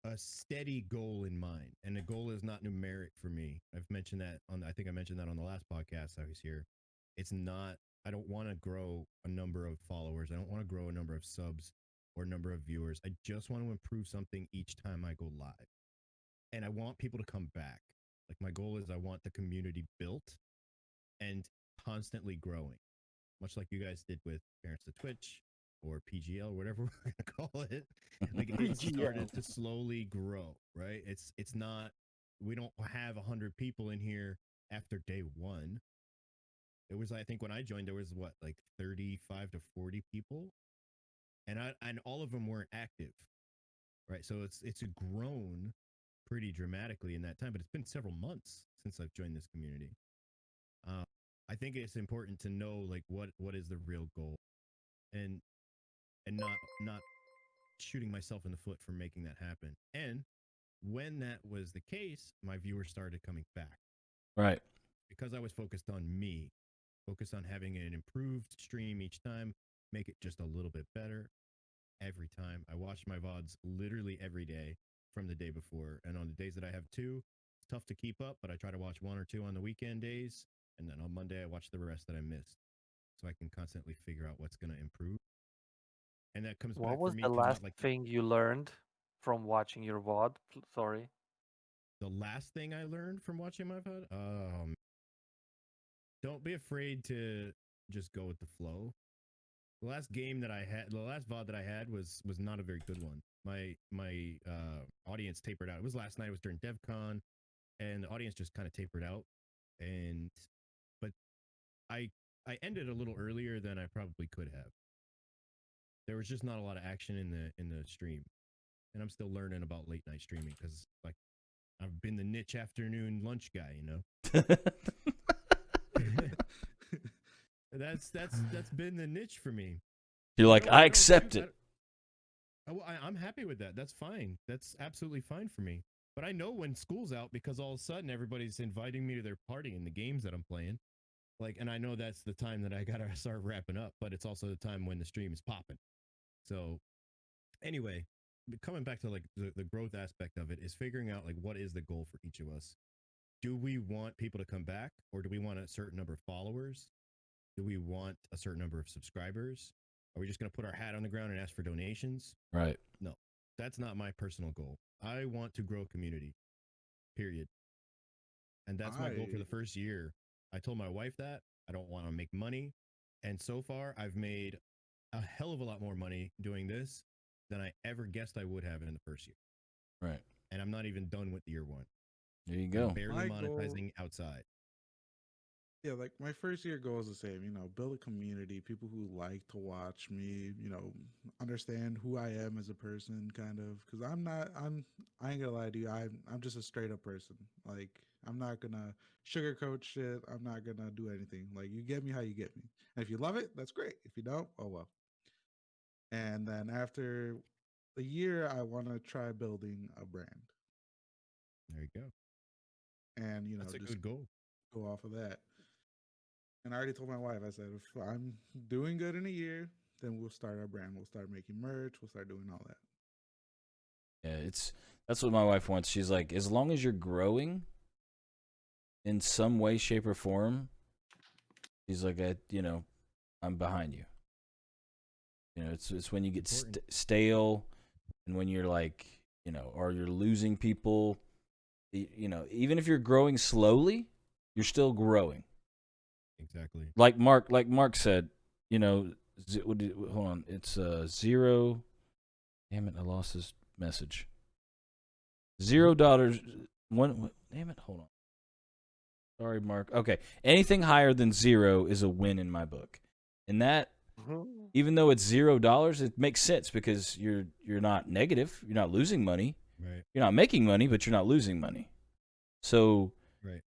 a steady goal in mind. And the goal is not numeric for me. I've mentioned that I think I mentioned that on the last podcast I was here. It's not. I don't want to grow a number of followers. I don't want to grow a number of subs or number of viewers. I just want to improve something each time I go live. And I want people to come back. Like my goal is I want the community built and constantly growing, much like you guys did with Parents to Twitch or PGL, whatever we're gonna call it. Like it started to slowly grow, right? It's not. We don't have 100 people in here after day one. It was, I think, when I joined, there was what, like 35 to 40 people, and all of them weren't active, right? So it's grown pretty dramatically in that time, but it's been several months since I've joined this community. I think it's important to know like what is the real goal, and not shooting myself in the foot for making that happen. And when that was the case, my viewers started coming back Right. because I was focused on me, focused on having an improved stream each time, make it just a little bit better every time. I watch my VODs literally every day from the day before. And on the days that I have two, it's tough to keep up, but I try to watch one or two on the weekend days. And then on Monday, I watch the rest that I missed. So I can constantly figure out what's going to improve. And that comes What back for was me the because last not like thing you learned from watching your VOD? Sorry. the last thing I learned from watching my VOD. Don't be afraid to just go with the flow. The last game that I had, the last VOD that I had was not a very good one. My audience tapered out. It was last night. It was during DevCon, and the audience just kind of tapered out. And but I I ended a little earlier than I probably could have. There was just not a lot of action in the stream, and I'm still learning about late night streaming because like I've been the niche afternoon lunch guy, you know. That's been the niche for me. You're like, I accept shoot, it. I'm happy with that. That's fine. That's absolutely fine for me. But I know when school's out because all of a sudden everybody's inviting me to their party and the games that I'm playing. Like, and I know that's the time that I gotta start wrapping up, but it's also the time when the stream is popping. So, anyway, coming back to like the growth aspect of it is figuring out like what is the goal for each of us. Do we want people to come back, or do we want a certain number of followers? Do we want a certain number of subscribers? Are we just going to put our hat on the ground and ask for donations? Right. No, that's not my personal goal. I want to grow a community, period. And that's my goal for the first year. I told my wife that. I don't want to make money. And so far, I've made a hell of a lot more money doing this than I ever guessed I would have in the first year. Right. And I'm not even done with year one. There you I'm go. barely My goal- monetizing outside. Yeah, like my first year goal is the same, build a community, people who like to watch me, understand who I am as a person kind of, cuz I ain't going to lie to you, I'm just a straight up person. Like I'm not going to sugarcoat shit. I'm not going to do anything. Like you get me how you get me. And if you love it, that's great. If you don't, oh well. And then after a year, I want to try building a brand There you go. and, That's a just good goal. go off of that. And I already told my wife, I said, if I'm doing good in a year, then we'll start our brand. We'll start making merch. We'll start doing all that. Yeah, that's what my wife wants. She's like, as long as you're growing in some way, shape, or form, she's like, I'm behind you. It's when you get stale, and when you're like, or you're losing people. Even if you're growing slowly, you're still growing. Exactly. Like Mark said, hold on, it's 0. Damn it, I lost his message. $0. Damn it, hold on. Sorry, Mark. Okay, anything higher than 0 is a win in my book, and that, even though it's $0, it makes sense because you're not negative, you're not losing money, Right. you're not making money, but you're not losing money. So, right.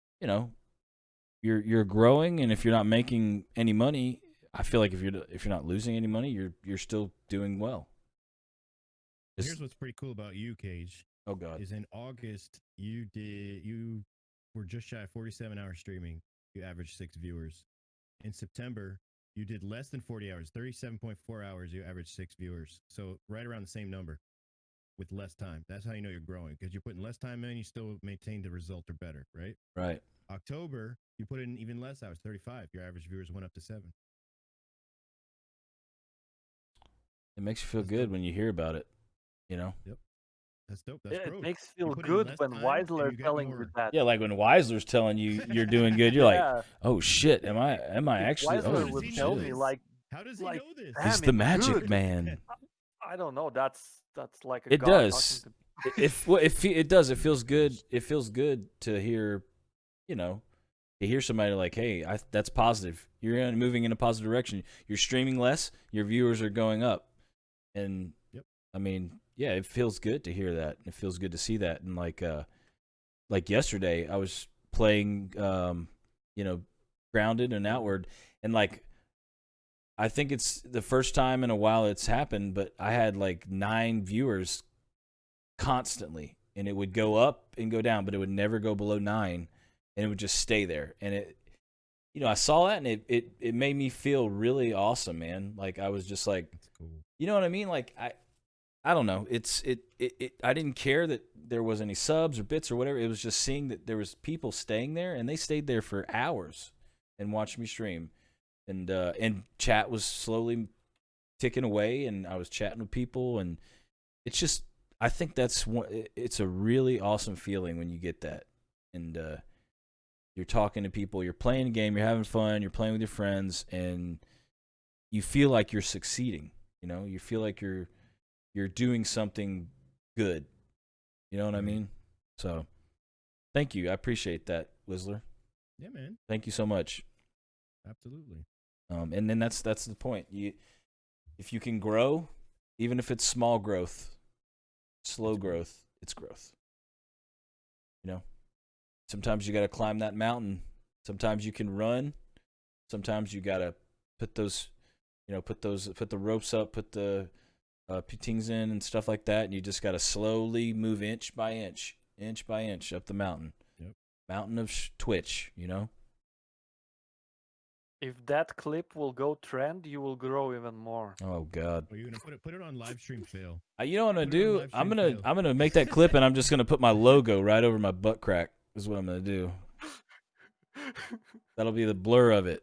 You're growing, and if you're not making any money, I feel like if you're not losing any money, you're still doing well. Here's what's pretty cool about you, Cage. Oh God! Is in August you were just shy of 47 hours streaming. You averaged 6 viewers. In September, you did less than 40 hours, 37.4 hours. You averaged 6 viewers. So right around the same number with less time. That's how you know you're growing because you're putting less time in. You still maintain the result or better, right? Right. October, you put in even less hours, 35. Your average viewers went up to 7. It makes you feel good when you hear about it, Yep. That's dope. That's It growth. makes you feel put in good less when time and Weisler you get telling more. you that. Yeah, like when Weisler's telling you you're doing good, you're like, Yeah. oh shit, am I If actually? Weisler Oh would he tell know me this? like, How does he like, know this? damn, It's the magic good. man. I don't know. That's like a It god does. talking If it does, it feels good. It feels good to hear, to hear somebody like, hey, that's positive. You're moving in a positive direction. You're streaming less. Your viewers are going up, and Yep. I mean, yeah, it feels good to hear that. It feels good to see that. And like yesterday, I was playing, grounded and outward. And like, I think it's the first time in a while it's happened, but I had like 9 viewers constantly, and it would go up and go down, but it would never go below 9, and it would just stay there. And it, I saw that, and it made me feel really awesome, man. Like I was just like, That's cool. you know what I mean? Like I don't know. I didn't care that there was any subs or bits or whatever. It was just seeing that there was people staying there, and they stayed there for hours and watched me stream. And chat was slowly ticking away, and I was chatting with people, and it's just, I think it's a really awesome feeling when you get that, and you're talking to people, you're playing a game, you're having fun, you're playing with your friends, and you feel like you're succeeding. You feel like you're doing something good. You know what I mean? So, thank you. I appreciate that, Whistler. Yeah, man. Thank you so much. Absolutely. And then that's the point. If you can grow, even if it's small growth, slow growth, it's growth. Sometimes you got to climb that mountain. Sometimes you can run. Sometimes you got to put the ropes up, put the pitings in and stuff like that, and you just got to slowly move inch by inch up the mountain. Yep. Mountain of Twitch, If that clip will go trend, you will grow even more. Oh God. Are you gonna put it on live stream fail? You know what I'm gonna Put it on do? live I'm stream gonna fail. make that clip, and I'm just gonna put my logo right over my butt crack. Is what I'm gonna do. That'll be the blur of it.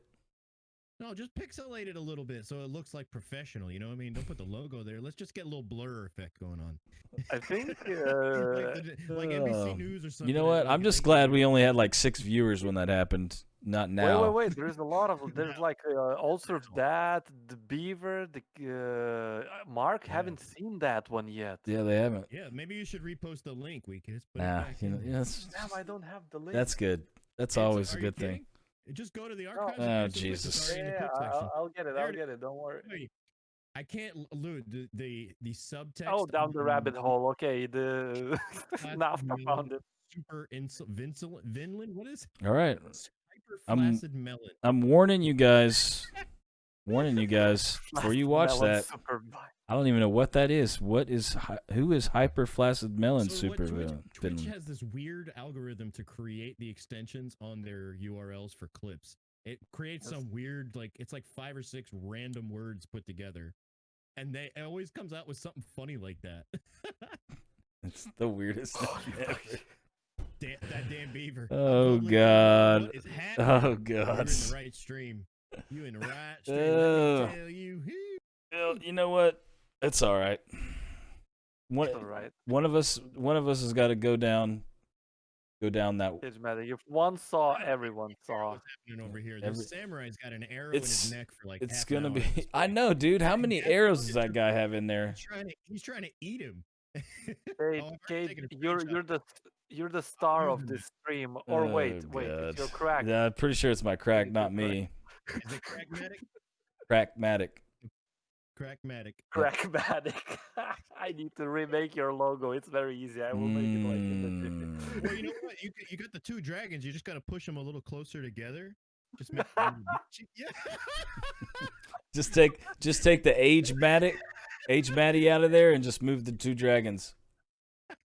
No, just pixelate it a little bit so it looks like professional. You know what I mean? Don't put the logo there. Let's just get a little blur effect going on. I think like NBC News or something. You know what? I'm just glad we only had like 6 viewers when that happened. Not now. Wait. There's a lot of there's like also that the Beaver, the Mark. Haven't seen that one yet. Yeah, they haven't. Yeah, maybe you should repost the link. We can just put it Nah, back in there. Damn, I don't have the link. That's good. That's It's- always a are you good thing. kidding? Just go to the archives. Oh, and there's the link. Jesus. It's already in the Yeah, clip section. I'll get it. There I'll it get it. Don't worry. Wait, I can't Lude, the subtext. Oh, down the rabbit hole. Okay, the Flat NAFTA melon, found it. Super Vinland. What is All right. hyper I'm- flaccid melon? I'm warning you guys. Before you watch Melon that. super vi- I don't even know what that is. Who is hyper flaccid melon So what super Twitch villain? has this weird algorithm to create the extensions on their URLs for clips. It creates some weird, it's like 5 or 6 random words put together, and it always comes out with something funny like that. It's the weirdest thing ever. That damn beaver. I'm Oh totally God. what is happening? Oh You're God. in the right stream. You in the right stream. Ugh. Let me tell you. Well, you know what? It's all right. It's all right. One of us has got to go down that. It's matter. If one saw, everyone saw. What's happening over here? Every- This samurai's got an arrow in his neck for like It's half an gonna hour be. at this I point. know, dude. How many Yeah, arrows it's does that guy have in there? He's trying to eat him. Hey, Oh, I've already Kate, taken a you're screenshot. you're the star of using this stream. Or wait, Oh, it's your God. crack. Yeah, I'm pretty sure it's my crack, It's not your me. Is it Crackmatic? Crackmatic. Crackmatic. Crackmatic. I need to remake your logo. It's very easy. I will make it like in the Mm. Well, you know what? You got the 2 dragons. You just got to push them a little closer together. Just make yeah. Just take the age matty out of there and just move the 2 dragons.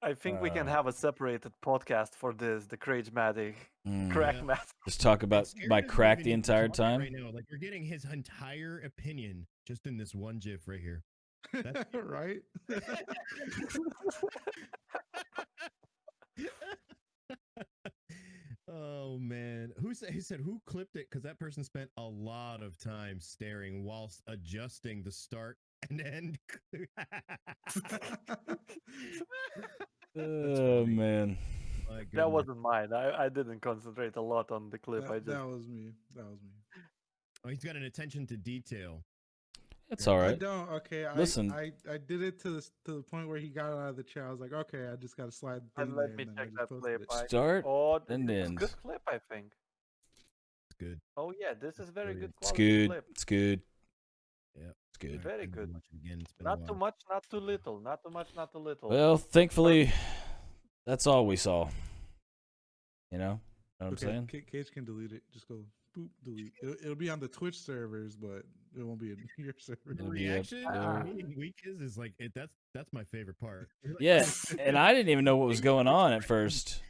I think we can have a separated podcast for this, the Crackmatic. Mm. Crackmatic. Just talk about It's scary my that we're crack even the even entire talking time. right now. Like we're getting his entire opinion just in this one GIF right here. That's- Right? Oh man, he said who clipped it? Because that person spent a lot of time staring whilst adjusting the start and end. Oh funny. man. My That goodness. wasn't mine. I didn't concentrate a lot on the clip. I That, just that was me. That was me. Oh, he's got an attention to detail. It's all I right. don't. Okay. Listen. I did it to the point where he got out of the chair. I was like, okay, I just got to slide the And thing let there, me and then check I just that posted clip. it. Start. Oh, and this is end. good clip, I think. It's good. Oh yeah, this is very good Brilliant. It's quality good. clip. It's good. Yeah. It's good. Very I'm gonna good. watch it again. It's been a Not too while. much, not too little. Not too much, not too little. Well, thankfully, that's all we saw. You know, what I'm Okay, saying? Cage can delete it. Just go boop, delete. It'll be on the Twitch servers, but it won't be in your server. The It'll be up reaction there. meeting week is like that's my favorite part. Yeah, and I didn't even know what was going on at first.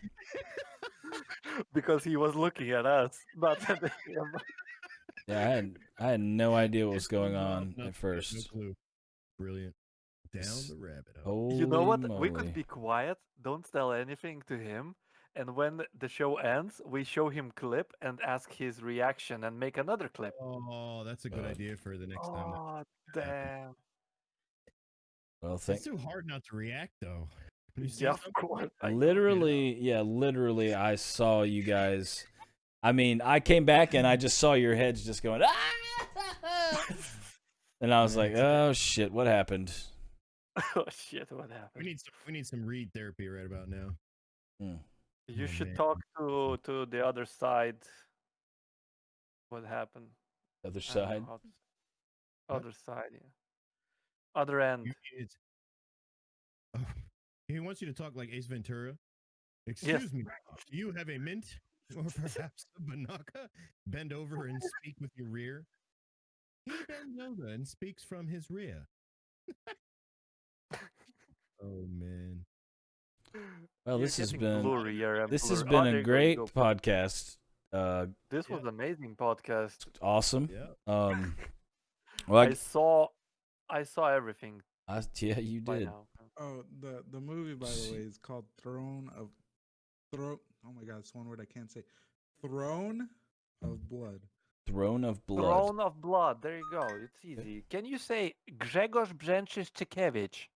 Because he was looking at us, not at him. Yeah, I had no idea what was It's going so on no, at first. No clue. Brilliant. Down S- the rabbit hole. Holy You know what? moly. We could be quiet, don't tell anything to him, and when the show ends, we show him clip and ask his reaction and make another clip. Oh, that's a good Uh, idea for the next time. Oh, that happens. damn. Well, It's too hard not to react though. When you see Yeah, of something course. like I know. literally, I saw you guys. I mean, I came back and I just saw your heads just going, ah! And I was like, oh shit, what happened? Oh shit, what happened? we need some read therapy right about now. Hmm. You Oh, should man. talk to the other side. What happened? Other I don't know side. how to- What? Other side, yeah. Other end. Oh, he wants you to talk like Ace Ventura. Excuse me, do you have a mint or perhaps a banaka? Bend over and speak with your rear. He bends over and speaks from his rear. Oh man. Well, You're this has getting been blurrier and this has blurrier. been Oh, a there you great go. podcast. This was amazing podcast. Awesome. Yeah. Well, I saw everything yeah, you by did. now. Oh, the movie, by the way, is called Oh my God, it's one word I can't say. Throne of Blood. Throne of Blood. Throne of Blood. There you go. It's easy. Can you say Grzegorz Brzęczyszczykiewicz?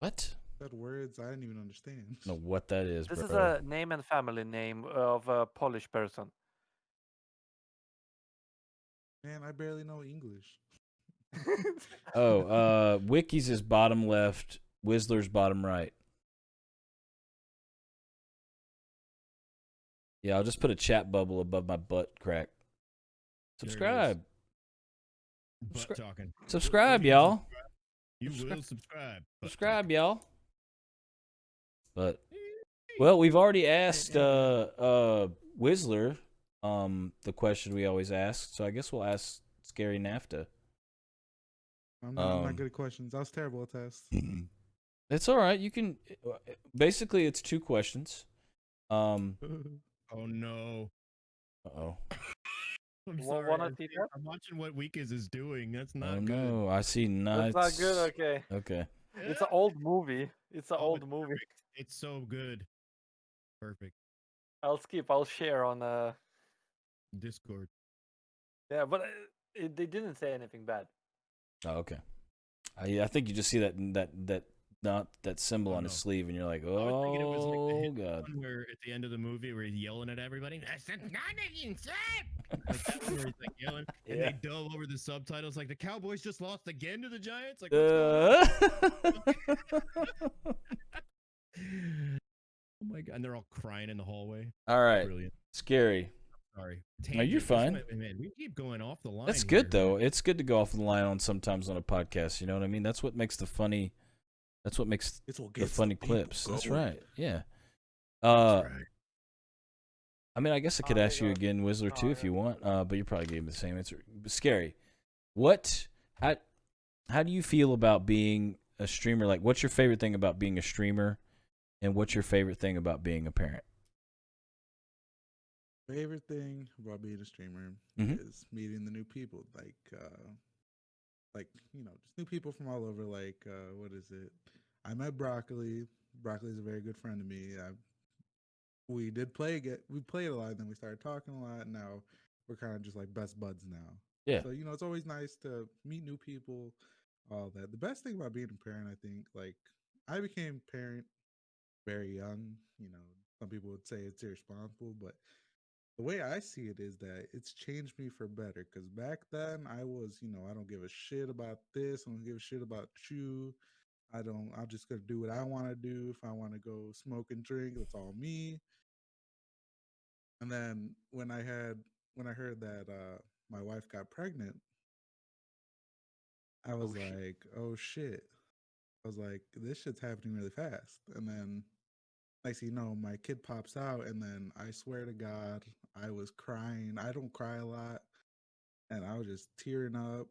What? Said words I didn't even understand. I don't know what that is, This bro. is a name and family name of a Polish person. Man, I barely know English. Oh, Wiki's is bottom left, Whistler's bottom right. Yeah, I'll just put a chat bubble above my butt crack. There it is. Subscribe. Butt talking. Subscribe, You y'all. You will subscribe. Butt Subscribe, y'all. But well, we've already asked Whistler the question we always ask, so I guess we'll ask Scary NAFTA. I'm not good at questions. I was terrible at tests. It's all right. You can basically it's two questions. Oh no. Uh-oh. I'm Wa- sorry. wanna see that? I'm watching what Weekes is doing. That's Oh not good. no, I see nuts. That's not good. Okay. Okay. It's an old movie. It's an Oh, old it's movie. perfect. It's so good. Perfect. I'll skip. I'll share on. Discord. Yeah, but they didn't say anything bad. Oh, okay. I think you just see that symbol Oh, on his no. sleeve, and you're like, I was thinking it was like the oh hit god. one where at the end of the movie where he's yelling at everybody. That's not like that one where he's like yelling, and Yeah. they dub over the subtitles like the Cowboys just lost again to the Giants. Like, what's going on? Oh my god! And they're all crying in the hallway. All right, Brilliant. Scary. Sorry. No, you're Tangent. This fine. Man, we keep going off the line. That's here, good though. man. It's good to go off the line on sometimes on a podcast. You know what I mean? That's what makes the funny. That's what makes It's what the gets funny people clips. That's going. right. Yeah. That's right. I mean, I guess I could Oh, ask you yeah. again, Whistler, too, Oh, if yeah. you want. But you probably gave me the same answer. Scary. How do you feel about being a streamer? Like, what's your favorite thing about being a streamer, and what's your favorite thing about being a parent? Favorite thing about being a streamer Mhm. is meeting the new people. Like just new people from all over. Like, what is it? I met Broccoli. Broccoli's a very good friend to me. We did we played a lot, and then we started talking a lot. And now we're kind of just like best buds now. Yeah. So it's always nice to meet new people. All that. The best thing about being a parent, I think, like I became parent very young. Some people would say it's irresponsible, but the way I see it is that it's changed me for better. Because back then I was, I don't give a shit about this. I don't give a shit about you. I'm just gonna do what I want to do. If I want to go smoke and drink, that's all me. And then when I heard that my wife got pregnant, I was shit. like, oh shit. I was like, this shit's happening really fast. And then Next thing you know, my kid pops out, and then I swear to God, I was crying. I don't cry a lot, and I was just tearing up.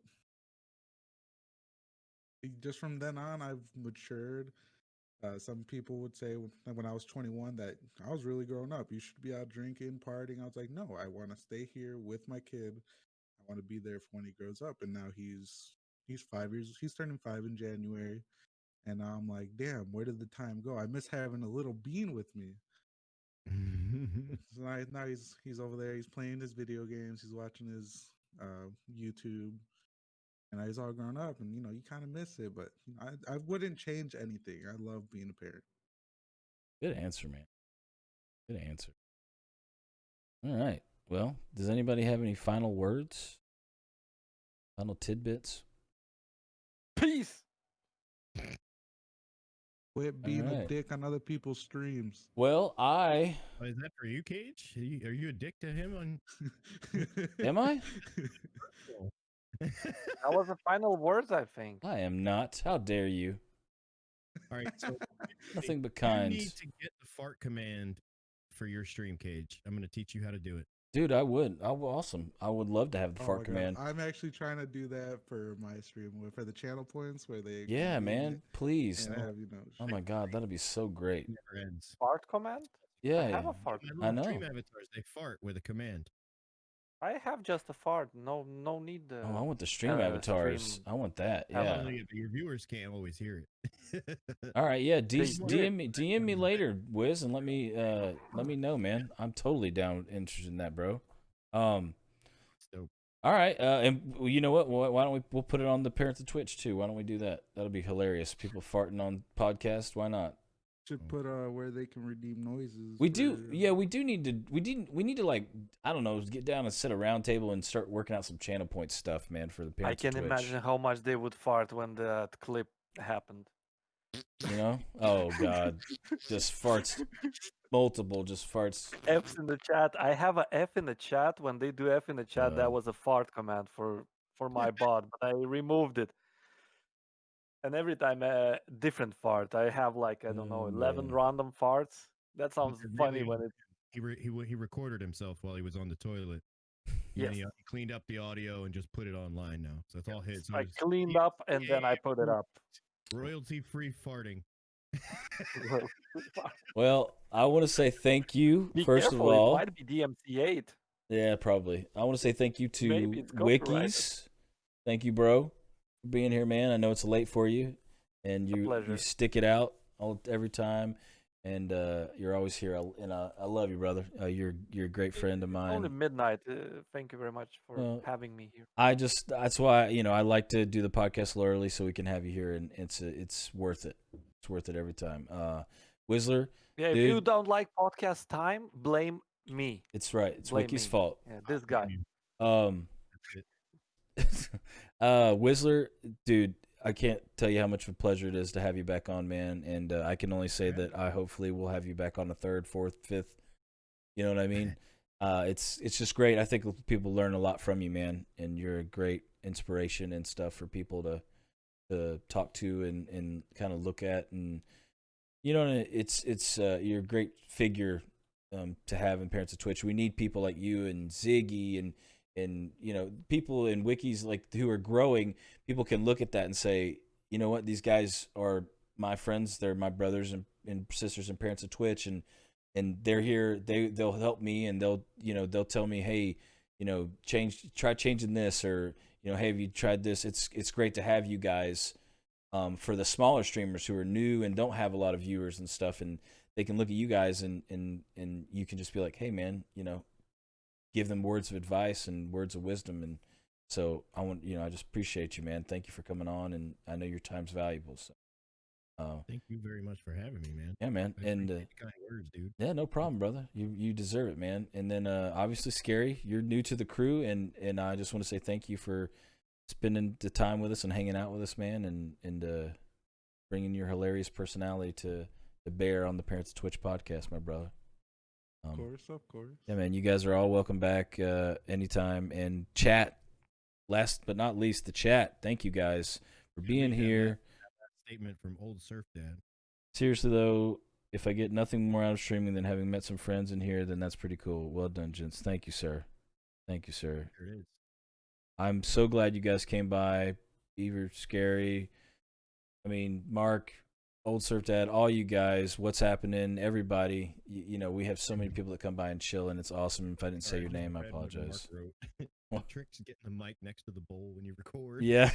Just from then on, I've matured. Some people would say when I was 21 that I was really grown up. You should be out drinking, partying. I was like, no, I want to stay here with my kid. I want to be there for when he grows up. And now he's 5 years. He's turning 5 in January. And now I'm like, damn, where did the time go? I miss having a little bean with me. So now he's over there. He's playing his video games. He's watching his YouTube, and he's all grown up. And you kind of miss it, but I wouldn't change anything. I love being a parent. Good answer, man. Good answer. All right. Well, does anybody have any final words? Final tidbits? Peace. Quit being a right. dick on other people's streams. Well, Oh, is that for you, Cage? Are you a dick to him on? Am I? That was the final words, I think. I am not. How dare you? All right, so Nothing but you kind. need to get the fart command for your stream, Cage. I'm going to teach you how to do it. Dude, I would. Awesome. I would love to have the Oh fart my God. command. I'm actually trying to do that for my stream, for the channel points where they. Yeah, man. Please. And have, Oh my God, that'd be so great. It never ends. Fart command? Yeah. I have yeah. a fart. My I little stream know. avatars, they fart with a command. I have just a fart. No need. Oh, I want the stream avatars. stream I want that. Yeah. element. Your viewers can't always hear it. All right. Yeah. Please. DM me later, Wiz, and let me know, man. I'm totally interested in that, bro. So, All right. And you know what? Why don't we'll put it on the Parents of Twitch too? Why don't we do that? That'll be hilarious. People farting on podcast. Why not? Should put where they can redeem noises. We do. Yeah, we do need to. We need to, like, I don't know, get down and sit a round table and start working out some channel point stuff, man, for the I Parents of can Twitch. imagine how much they would fart when that clip happened. You know? Oh God, just farts. Multiple just farts. F's in the chat. I have a F in the chat. When they do F in the chat, that was a fart command for my bot, but I removed it. And every time a different fart. I have like, I don't know, 11 man. random farts. That sounds really funny when it. he recorded himself while he was on the toilet. Yes. He cleaned up the audio and just put it online now. So it's all his. So I it's cleaned up and then I put it up. royalty-free farting. Well, I want to say thank you Be first careful, of all. it might be DMCA. Yeah, probably. I want to say thank you Maybe to it's copyrighted. Wikis. Thank you, bro, for being here, man. I know it's late for you, and a you pleasure. stick it out every time, and you're always here. I love you, brother. You're a great friend of Only mine. midnight. Thank you very much for Well, having me here. That's why I like to do the podcast a little early so we can have you here, and it's worth it. It's worth it every time. Whistler, Yeah, if dude, you don't like podcast time, blame me. it's right. It's blame Wiki's me. fault. Yeah, this guy. That's it. Whistler, dude, I can't tell you how much of a pleasure it is to have you back on, man. And I can only say that I hopefully will have you back on the 3rd, 4th, 5th. You know what I mean? It's just great. I think people learn a lot from you, man. And you're a great inspiration and stuff for people to talk to and kind of look at. And it's you're a great figure to have in Parents of Twitch. We need people like you and Ziggy and people in wikis like who are growing. People can look at that and say, you know what, these guys are my friends. They're my brothers and sisters and Parents of Twitch, and they're here. They'll help me, and they'll tell me, hey, try changing this, or hey, have you tried this? It's great to have you guys. For the smaller streamers who are new and don't have a lot of viewers and stuff, and they can look at you guys and you can just be like, hey man, give them words of advice and words of wisdom. And so I just appreciate you, man. Thank you for coming on, and I know your time's valuable. So Thank you very much for having me, man. yeah, man. I And appreciate the kind words, dude. yeah, no problem, brother. You deserve it, man. And then obviously, Scary, you're new to the crew, and I just want to say thank you for spending the time with us and hanging out with us, man, and bringing your hilarious personality to bear on the Parents of Twitch podcast, my brother. Of course. Yeah, man, you guys are all welcome back anytime. And chat, last but not least, the chat. Thank you guys for being here. That statement from old Surf Dad. Seriously though, If I get nothing more out of streaming than having met some friends in here, then that's pretty cool. Well done, gents. Thank you, sir. Thank you, sir. There it is. I'm so glad you guys came by. Beaver, Scary, I mean, Mark, Old Surf Dad, all you guys, what's happening, everybody. You know, we have so many people that come by and chill, and it's awesome. If I didn't say your name, I read what Mark apologize. wrote. The trick's getting the mic next to the bowl when you record. Yeah.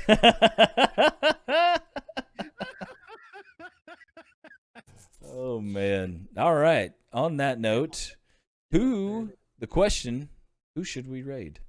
Oh, man. All right. On that note, the question, who should we raid?